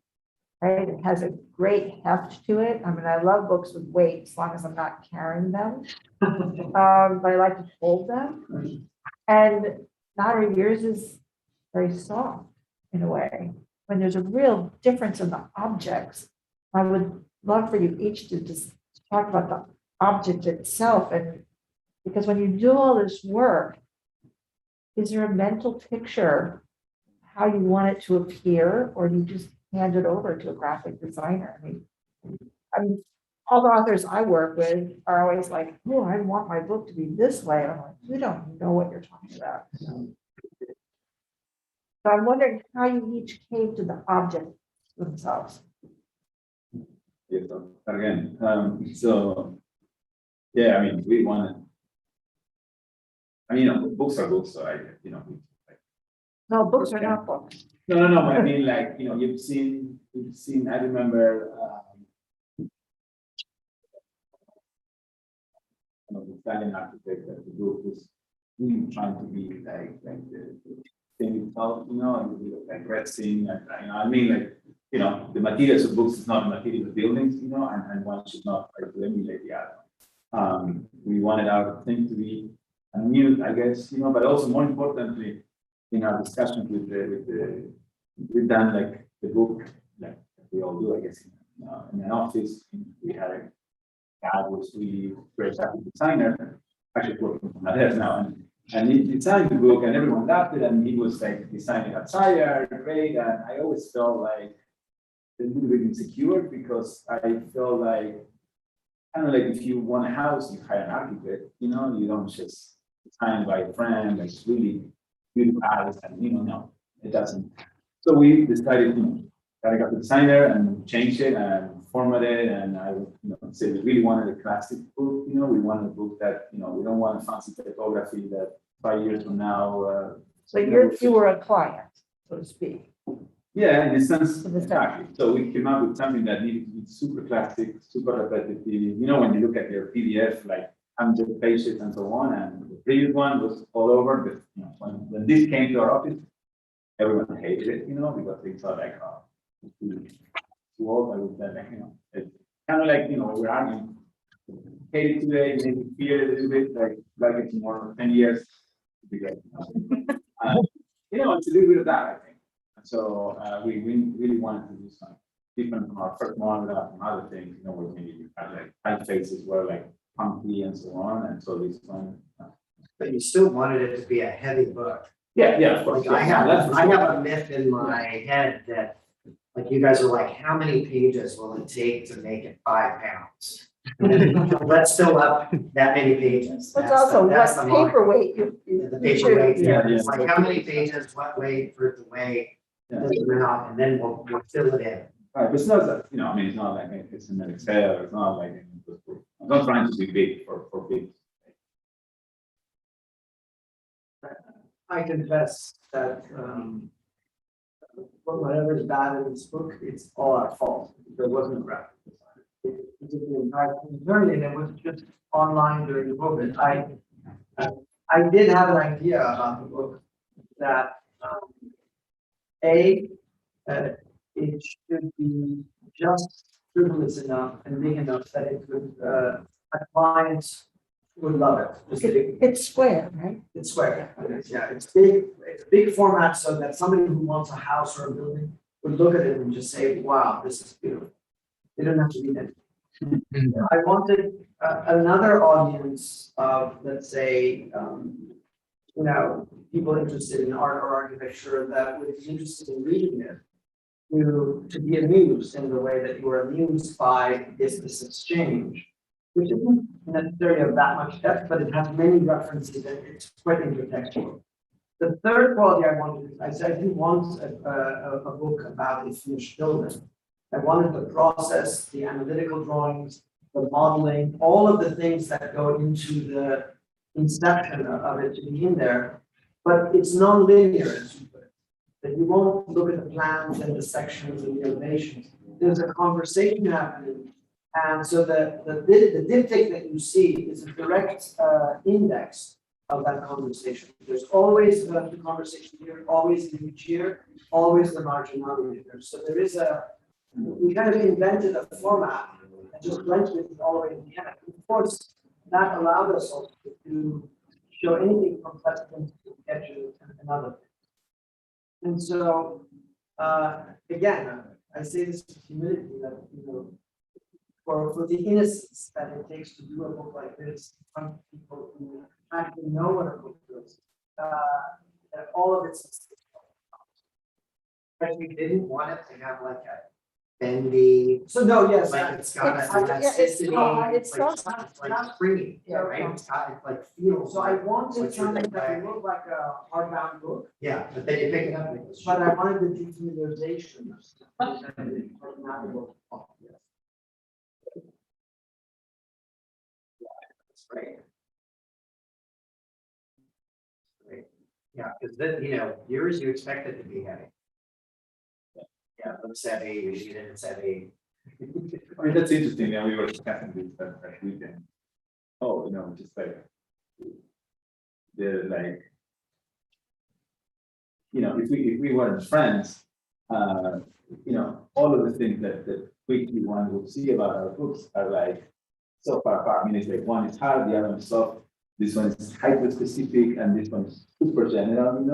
right? It has a great heft to it. I mean, I love books with weight as long as I'm not carrying them. But I like to hold them. And Natalie, yours is very soft in a way. When there's a real difference in the objects, I would love for you each to just talk about the object itself. And because when you do all this work, is there a mental picture how you want it to appear, or do you just hand it over to a graphic designer? I mean, all the authors I work with are always like, oh, I want my book to be this way. And I'm like, you don't know what you're talking about. So I'm wondering how you each came to the object themselves.
Yes, again, so, yeah, I mean, we wanted. I mean, books are books, so
No, books are not books.
No, but I mean, like, you've seen, I remember, the Italian architect that the book was really trying to be like the thing itself, and the like dressing, and, I mean, like, the materials of books is not the material of buildings, and one should not try to emulate the other. We wanted our thing to be new, I guess, but also more importantly, in our discussions we've done like the book, like we all do, I guess, in an office. We had a guy who was really great graphic designer, actually working on that now, and he designed the book, and everyone loved it, and he was like designing outside, great, and I always felt like a little bit insecure because I felt like, kind of like if you want a house, you hire an architect, you know, you don't just sign by a friend, like really beautiful house, and no, it doesn't. So we decided, that I got the designer and changed it and formatted, and I, said we really wanted a classic book, we wanted a book that, we don't want a fancy typography that 5 years from now.
So you were a client, so to speak.
Yeah, in a sense,
For the
exactly. So we came up with something that needed to be super classic, super repetitive. When you look at your PDF, like 100 pages and so on, and the previous one was all over. But when this came to our office, everyone hated it, because they thought like, oh, it's too old. I would say, like, it's kind of like, we're arguing. Hate it today, maybe fear it a little bit, like it's more 10 years. To be great. It's a little bit of that, I think. So we really wanted to do something different from our first one, from other things, where maybe you had like typefaces were like funky and so on, and so this one.
But you still wanted it to be a heavy book.
Yeah, of course.
Like I have a myth in my head that, like, you guys are like, how many pages will it take to make it 5 pounds? Let's fill up that many pages.
It's also
That's
what
the moniker.
paperweight you.
The paperweight,
Yeah, yeah.
it's like how many pages, what weight for it to weigh,
Yeah.
this amount, and then we'll fill it in.
Right, but it's not that, it's not like it's in an Excel, it's not like, I'm not trying to be big for big.
I confess that, for whatever is bad in this book, it's all our fault. There wasn't a graphic design. It did the entire thing internally, and it was just online during COVID. I did have an idea about the book that, it should be just frivolous enough and big enough that it would, a client would love it. Just big.
It's square, right?
It's square, yeah, it's big format so that somebody who wants a house or a building would look at it and just say, wow, this is beautiful. They don't have to read it. I wanted another audience of, let's say, people interested in art or architecture that would be interested in reading it, to be amused in the way that you were amused by this exchange, which isn't necessarily of that much depth, but it has many references and it's quite intertextual. The third quality I wanted, I said I didn't want a book about a finished building. I wanted the process, the analytical drawings, the modeling, all of the things that go into the inception of it to be in there, but it's non-linear, as you put it. That you won't look at the plans and the sections and the elevations. There's a conversation happening. And so the diptych that you see is a direct index of that conversation. There's always the conversation here, always the each here, always the marginality there. So there is we kind of invented a format and just went with it all the way to the end. Of course, that allowed us also to show anything from precedents to sketches and other things. And so, again, I say this with humility that, for the innocence that it takes to do a book like this, from people who actually know what a book is, that all of it's.
But you didn't want it to have like a bendy,
So no, yes,
like it's got
It's-
a
yeah, it's
elasticity,
not-
it's
it's
like,
not-
it's like springy,
Yeah,
right?
no.
It's got, it like feels.
so I wanted
what you're
something that
like.
would look like a hardbound book,
Yeah, but then you pick it up and it's.
but I wanted the defamiliarization of stuff.
That's great. Great. Yeah, because then, yours, you expect it to be heavy. Yeah, it looks heavy, you read it, it's heavy.
That's interesting, we were discussing this that weekend. Oh, just like, if we weren't friends, all of the things that quickly one would see about our books are like so far apart. I mean, it's like one is hard, the other one is soft, this one is hyper specific, and this one is super general,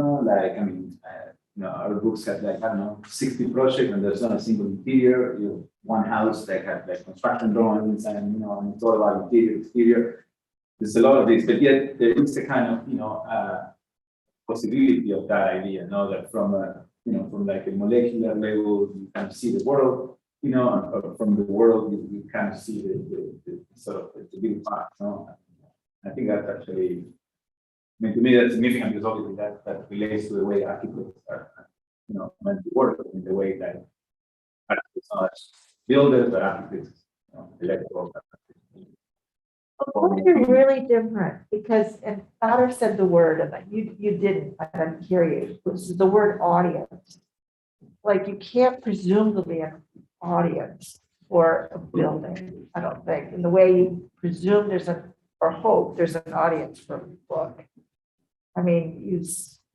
our books have like, I don't know, 60 projects and there's not a single interior, one house that had like construction drawings and, and it's all about interior, exterior. There's a lot of this, but yet there is a kind of, possibility of that idea, that from a from like a molecular level, you kind of see the world, and from the world, you kind of see the sort of the big part, I think that's actually, I mean, to me, that's significant because obviously that relates to the way architects are, meant to work in the way that architects are builders, but architects, electrical.
Well, they're really different because, and Otter said the word, and you didn't, but I'm curious, which is the word audience. Like you can't presume to be an audience for a building, I don't think, in the way you presume or hope there's an audience for a book. I mean,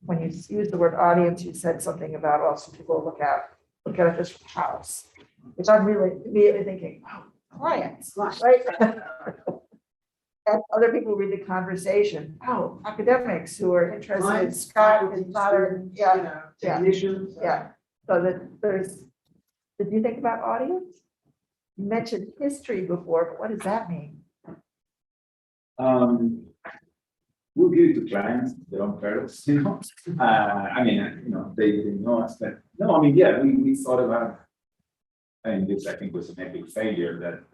when you use the word audience, you said something about also people look at this house, which I'm really immediately thinking, oh, clients, right? And other people read the conversation, oh, academics who are interested in Scott and modern, yeah,
Technicians.
yeah. So that did you think about audience? You mentioned history before, but what does that mean?
We'll give it to clients, their own perils, I mean, they know us, but no, I mean, yeah, we thought about, this I think was an epic failure that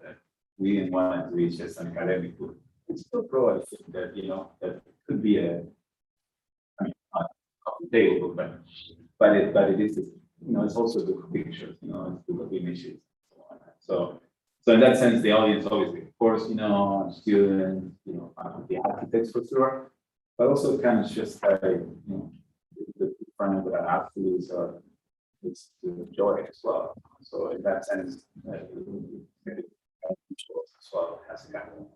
we didn't want to reach as an academic book. It's still pro, I think that, that could be not a table book, but it is, it's also a book of pictures, it's a book of images. So in that sense, the audience, obviously, of course, students, the architects for sure, but also kind of just the friends that are athletes or it's to enjoy it as well. So in that sense, as well as a kind of,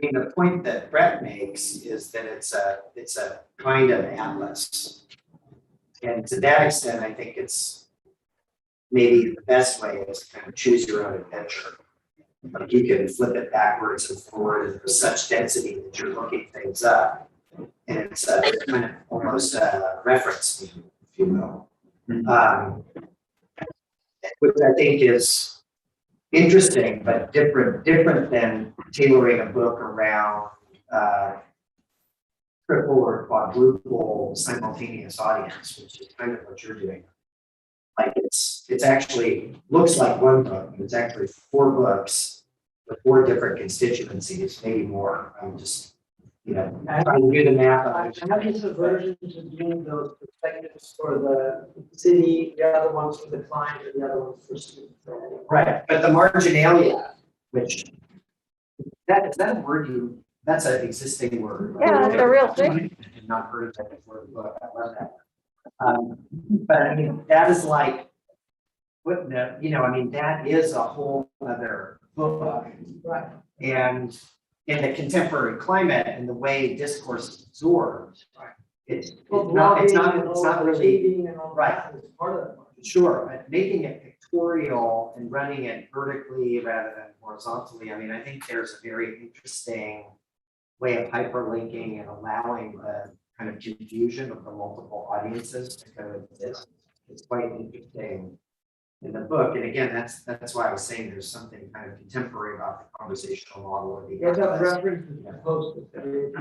I mean, the point that Brett makes is that it's a kind of atlas. And to that extent, I think it's maybe the best way is to kind of choose your own adventure. Like you can flip it backwards and forward, and there's such density that you're looking things up. And it's a kind of almost a reference, if you will. Which I think is interesting, but different than tailoring a book around triple or quadruple simultaneous audience, which is kind of what you're doing. Like it's actually looks like one book, but it's actually 4 books with 4 different constituencies, maybe more. I'm just, trying to do the math.
I have this aversion to doing those perspectives for the city, the other ones for the client, and the other ones for students.
Right, but the marginalia, which is that a word that's an existing word.
Yeah, it's a real thing.
I've not heard of that before the book. I love that. But I mean, that is like, that is a whole other book.
Right.
And in the contemporary climate and the way discourse is absorbed, it's not really,
And all
right.
that is part of that.
Sure, but making it pictorial and running it vertically rather than horizontally, I think there's a very interesting way of hyperlinking and allowing the kind of confusion of the multiple audiences to coexist. It's quite interesting in the book. And again, that's why I was saying there's something kind of contemporary about the conversational model of the.
Yeah, that references are posted.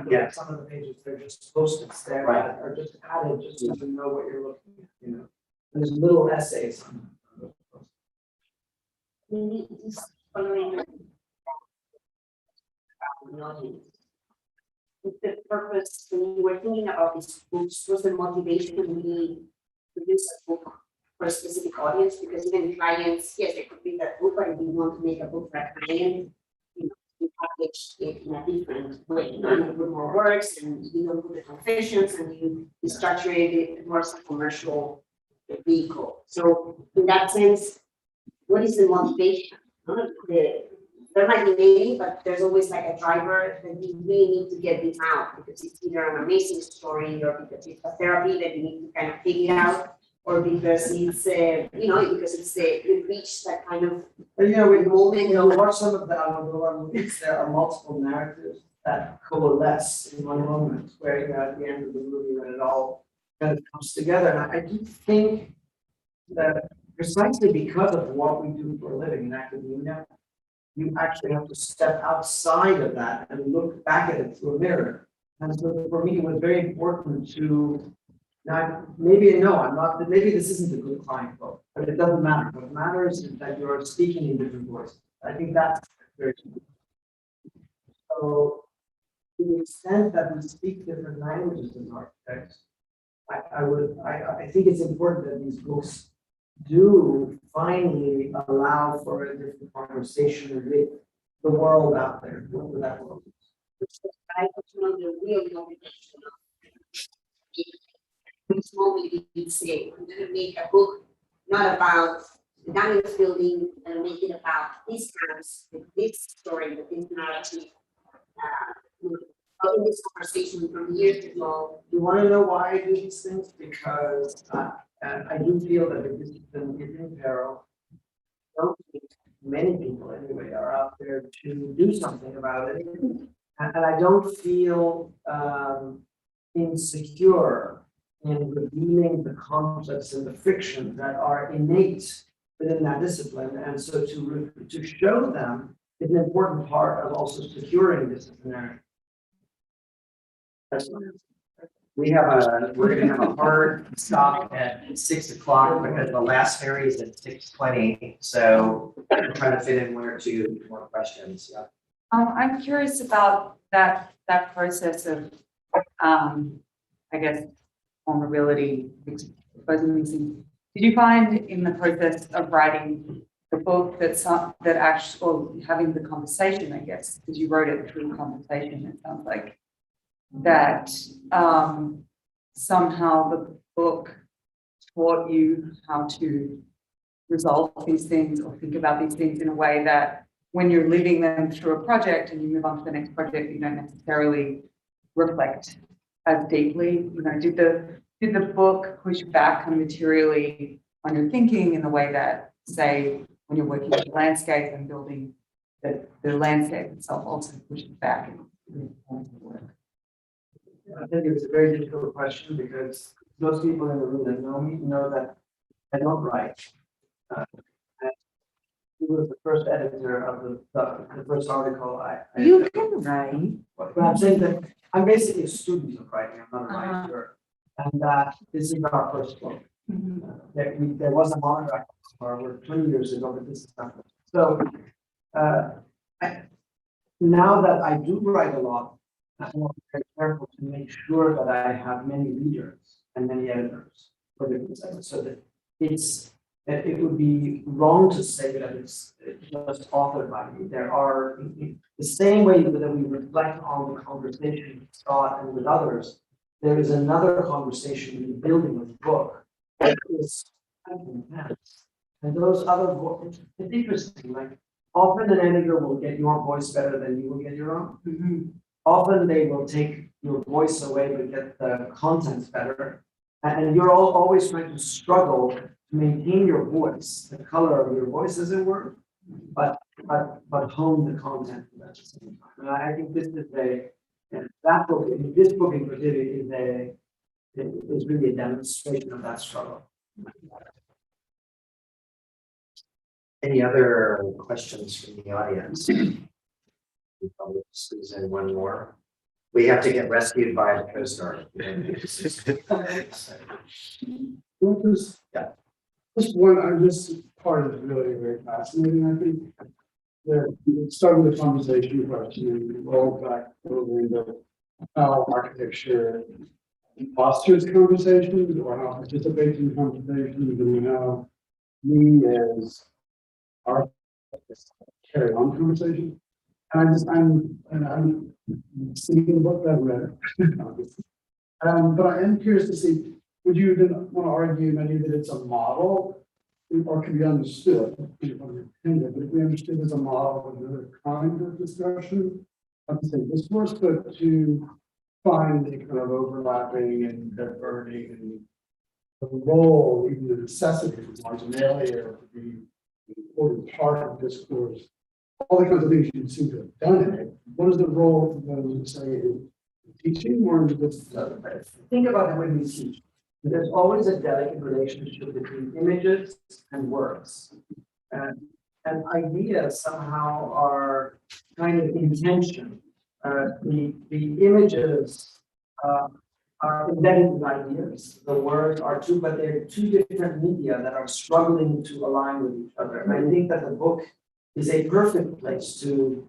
Yeah.
Some of the pages, they're just posted there,
Right.
that are just added, just so you know what you're looking at, There's little essays on.
Maybe just following the audience. The purpose, when you were thinking about these books, was the motivation to really produce a book for a specific audience? Because even clients, yes, they could read that book, but if you want to make a book for a client, you package it in a different way, and you put more words, and you don't put the confessions, and you structure it more as a commercial vehicle. So in that sense, what is the motivation? There might be many, but there's always like a driver that you really need to get this out because it's either an amazing story or because it's a therapy that you need to kind of figure it out, or because it's because it's you reach that kind of
But when you
of
watch some of the Almodovar movies, there are multiple narratives that coalesce in one moment, where at the end of the movie when it all kind of comes together. And I do think that precisely because of what we do for a living in academia, you actually have to step outside of that and look back at it through a mirror. And so for me, it was very important to Now, maybe, no, I'm not, maybe this isn't a good client quote, but it doesn't matter. What matters is that you're speaking in different voices. I think that's very key. So, to the extent that we speak different languages as architects, I think it's important that these books do finally allow for a different conversation with the world out there, whatever that world is.
I just want to really this moment you can say, I'm gonna make a book not about the Daniels building and make it about this house, with this story, with this narrative. In this conversation from years ago.
You want to know why I do these things? Because I do feel that the discipline is in peril. I don't think many people anyway are out there to do something about it. And I don't feel insecure in revealing the concepts and the friction that are innate within that discipline. And so to show them is an important part of also securing disciplinary. That's what it is.
We're gonna have a hard stop at 6 o'clock because the last ferry is at 6:20. So we're trying to fit in one or two more questions. Yeah.
I'm curious about that process of, I guess, vulnerability, exposing these things. Did you find in the process of writing the book that actually, or having the conversation, I guess, because you wrote it through conversation, it sounds like, that somehow the book taught you how to resolve these things or think about these things in a way that when you're living them through a project and you move on to the next project, you don't necessarily reflect as deeply. You know, did the book push back kind of materially on your thinking in the way that, say, when you're working with the landscape and building the landscape itself also pushes back in work?
I think it's a very difficult question because those people in the room that know me know that I don't write. And he was the first editor of the first article
You can write.
But I'm saying that I'm basically a student of writing, I'm not a writer. And this is our first book. There was a monograph over 20 years ago, but this is not. So now that I do write a lot, I'm very careful to make sure that I have many readers and many editors for different segments, so that it would be wrong to say that it's just authored by me. There are, the same way that we reflect on the conversation with Scott and with others, there is another conversation in building of the book that is intense. And those other books, it's interesting, like often an editor will get your voice better than you will get your own. Often they will take your voice away but get the contents better. And you're always trying to struggle to maintain your voice, the color of your voice as it were, but hone the content at the same time. And I think this is that book, this book in particular is really a demonstration of that struggle.
Any other questions from the audience? We probably squeeze in one more. We have to get rescued by the Coast Guard.
This one, this part is really very fascinating, I think. It started with a conversation question and rolled back over into how architecture fosters conversations or how participates in conversations, and how we as architects carry on conversations. And I'm seeing the book that I've read. But I am curious to see, would you then want to argue maybe that it's a model or can be understood, but if we understood as a model of another kind of discussion, not to say discourse, but to find the kind of overlapping and diverting and the role, even the necessity of marginalia to be an important part of discourse. All the kinds of things you seem to have done in it. What is the role of those, say, in teaching or in this?
Think about the way we teach. There's always a delicate relationship between images and words. And ideas somehow are kind of in tension. The images are embedded in ideas. The words are two, but they're two different media that are struggling to align with each other. And I think that the book is a perfect place to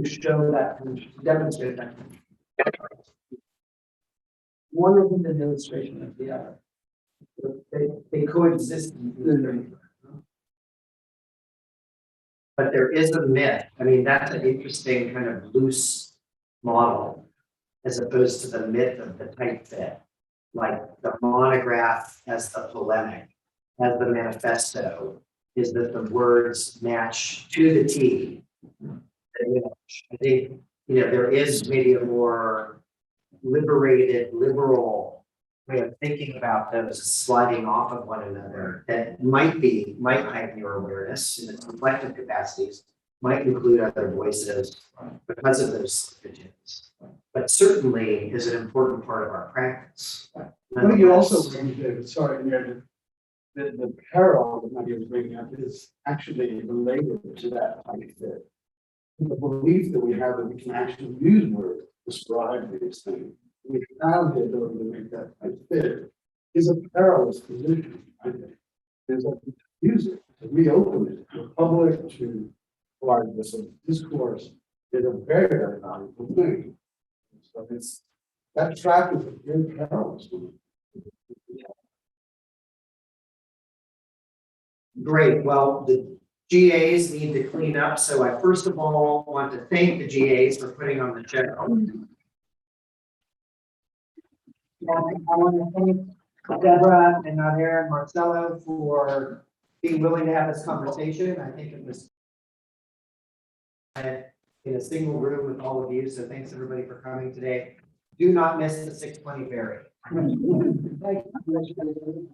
show that, and to demonstrate that. One is an illustration of the other. They coexist in theory.
But there is a myth, I mean, that's an interesting kind of loose model. As opposed to the myth of the tight fit, like the monograph as the polemic, as the manifesto, is that the words match to the T. I think, there is maybe a more liberated, liberal way of thinking about those as sliding off of one another that might heighten your awareness in its reflective capacities, might include other voices because of those divisions. But certainly is an important part of our practice.
I think you also, David, sorry, the parallel that Nadia was bringing up is actually related to that tight fit. The belief that we have that we can actually use words to describe these things, we have the ability to make that tight fit, is a perilous position, I think. Is that we use it, to reopen it to the public, to provide this discourse, is a very, very valuable thing. So it's, that trap is a very perilous one.
Great, well, the GAs need to clean up, so I first of all want to thank the GAs for putting on the show.
I want to thank Deborah and Nadir and Marcelo for being willing to have this conversation. I think it was in a single room with all of you, so thanks everybody for coming today. Do not miss the 620 ferry.
Thank you.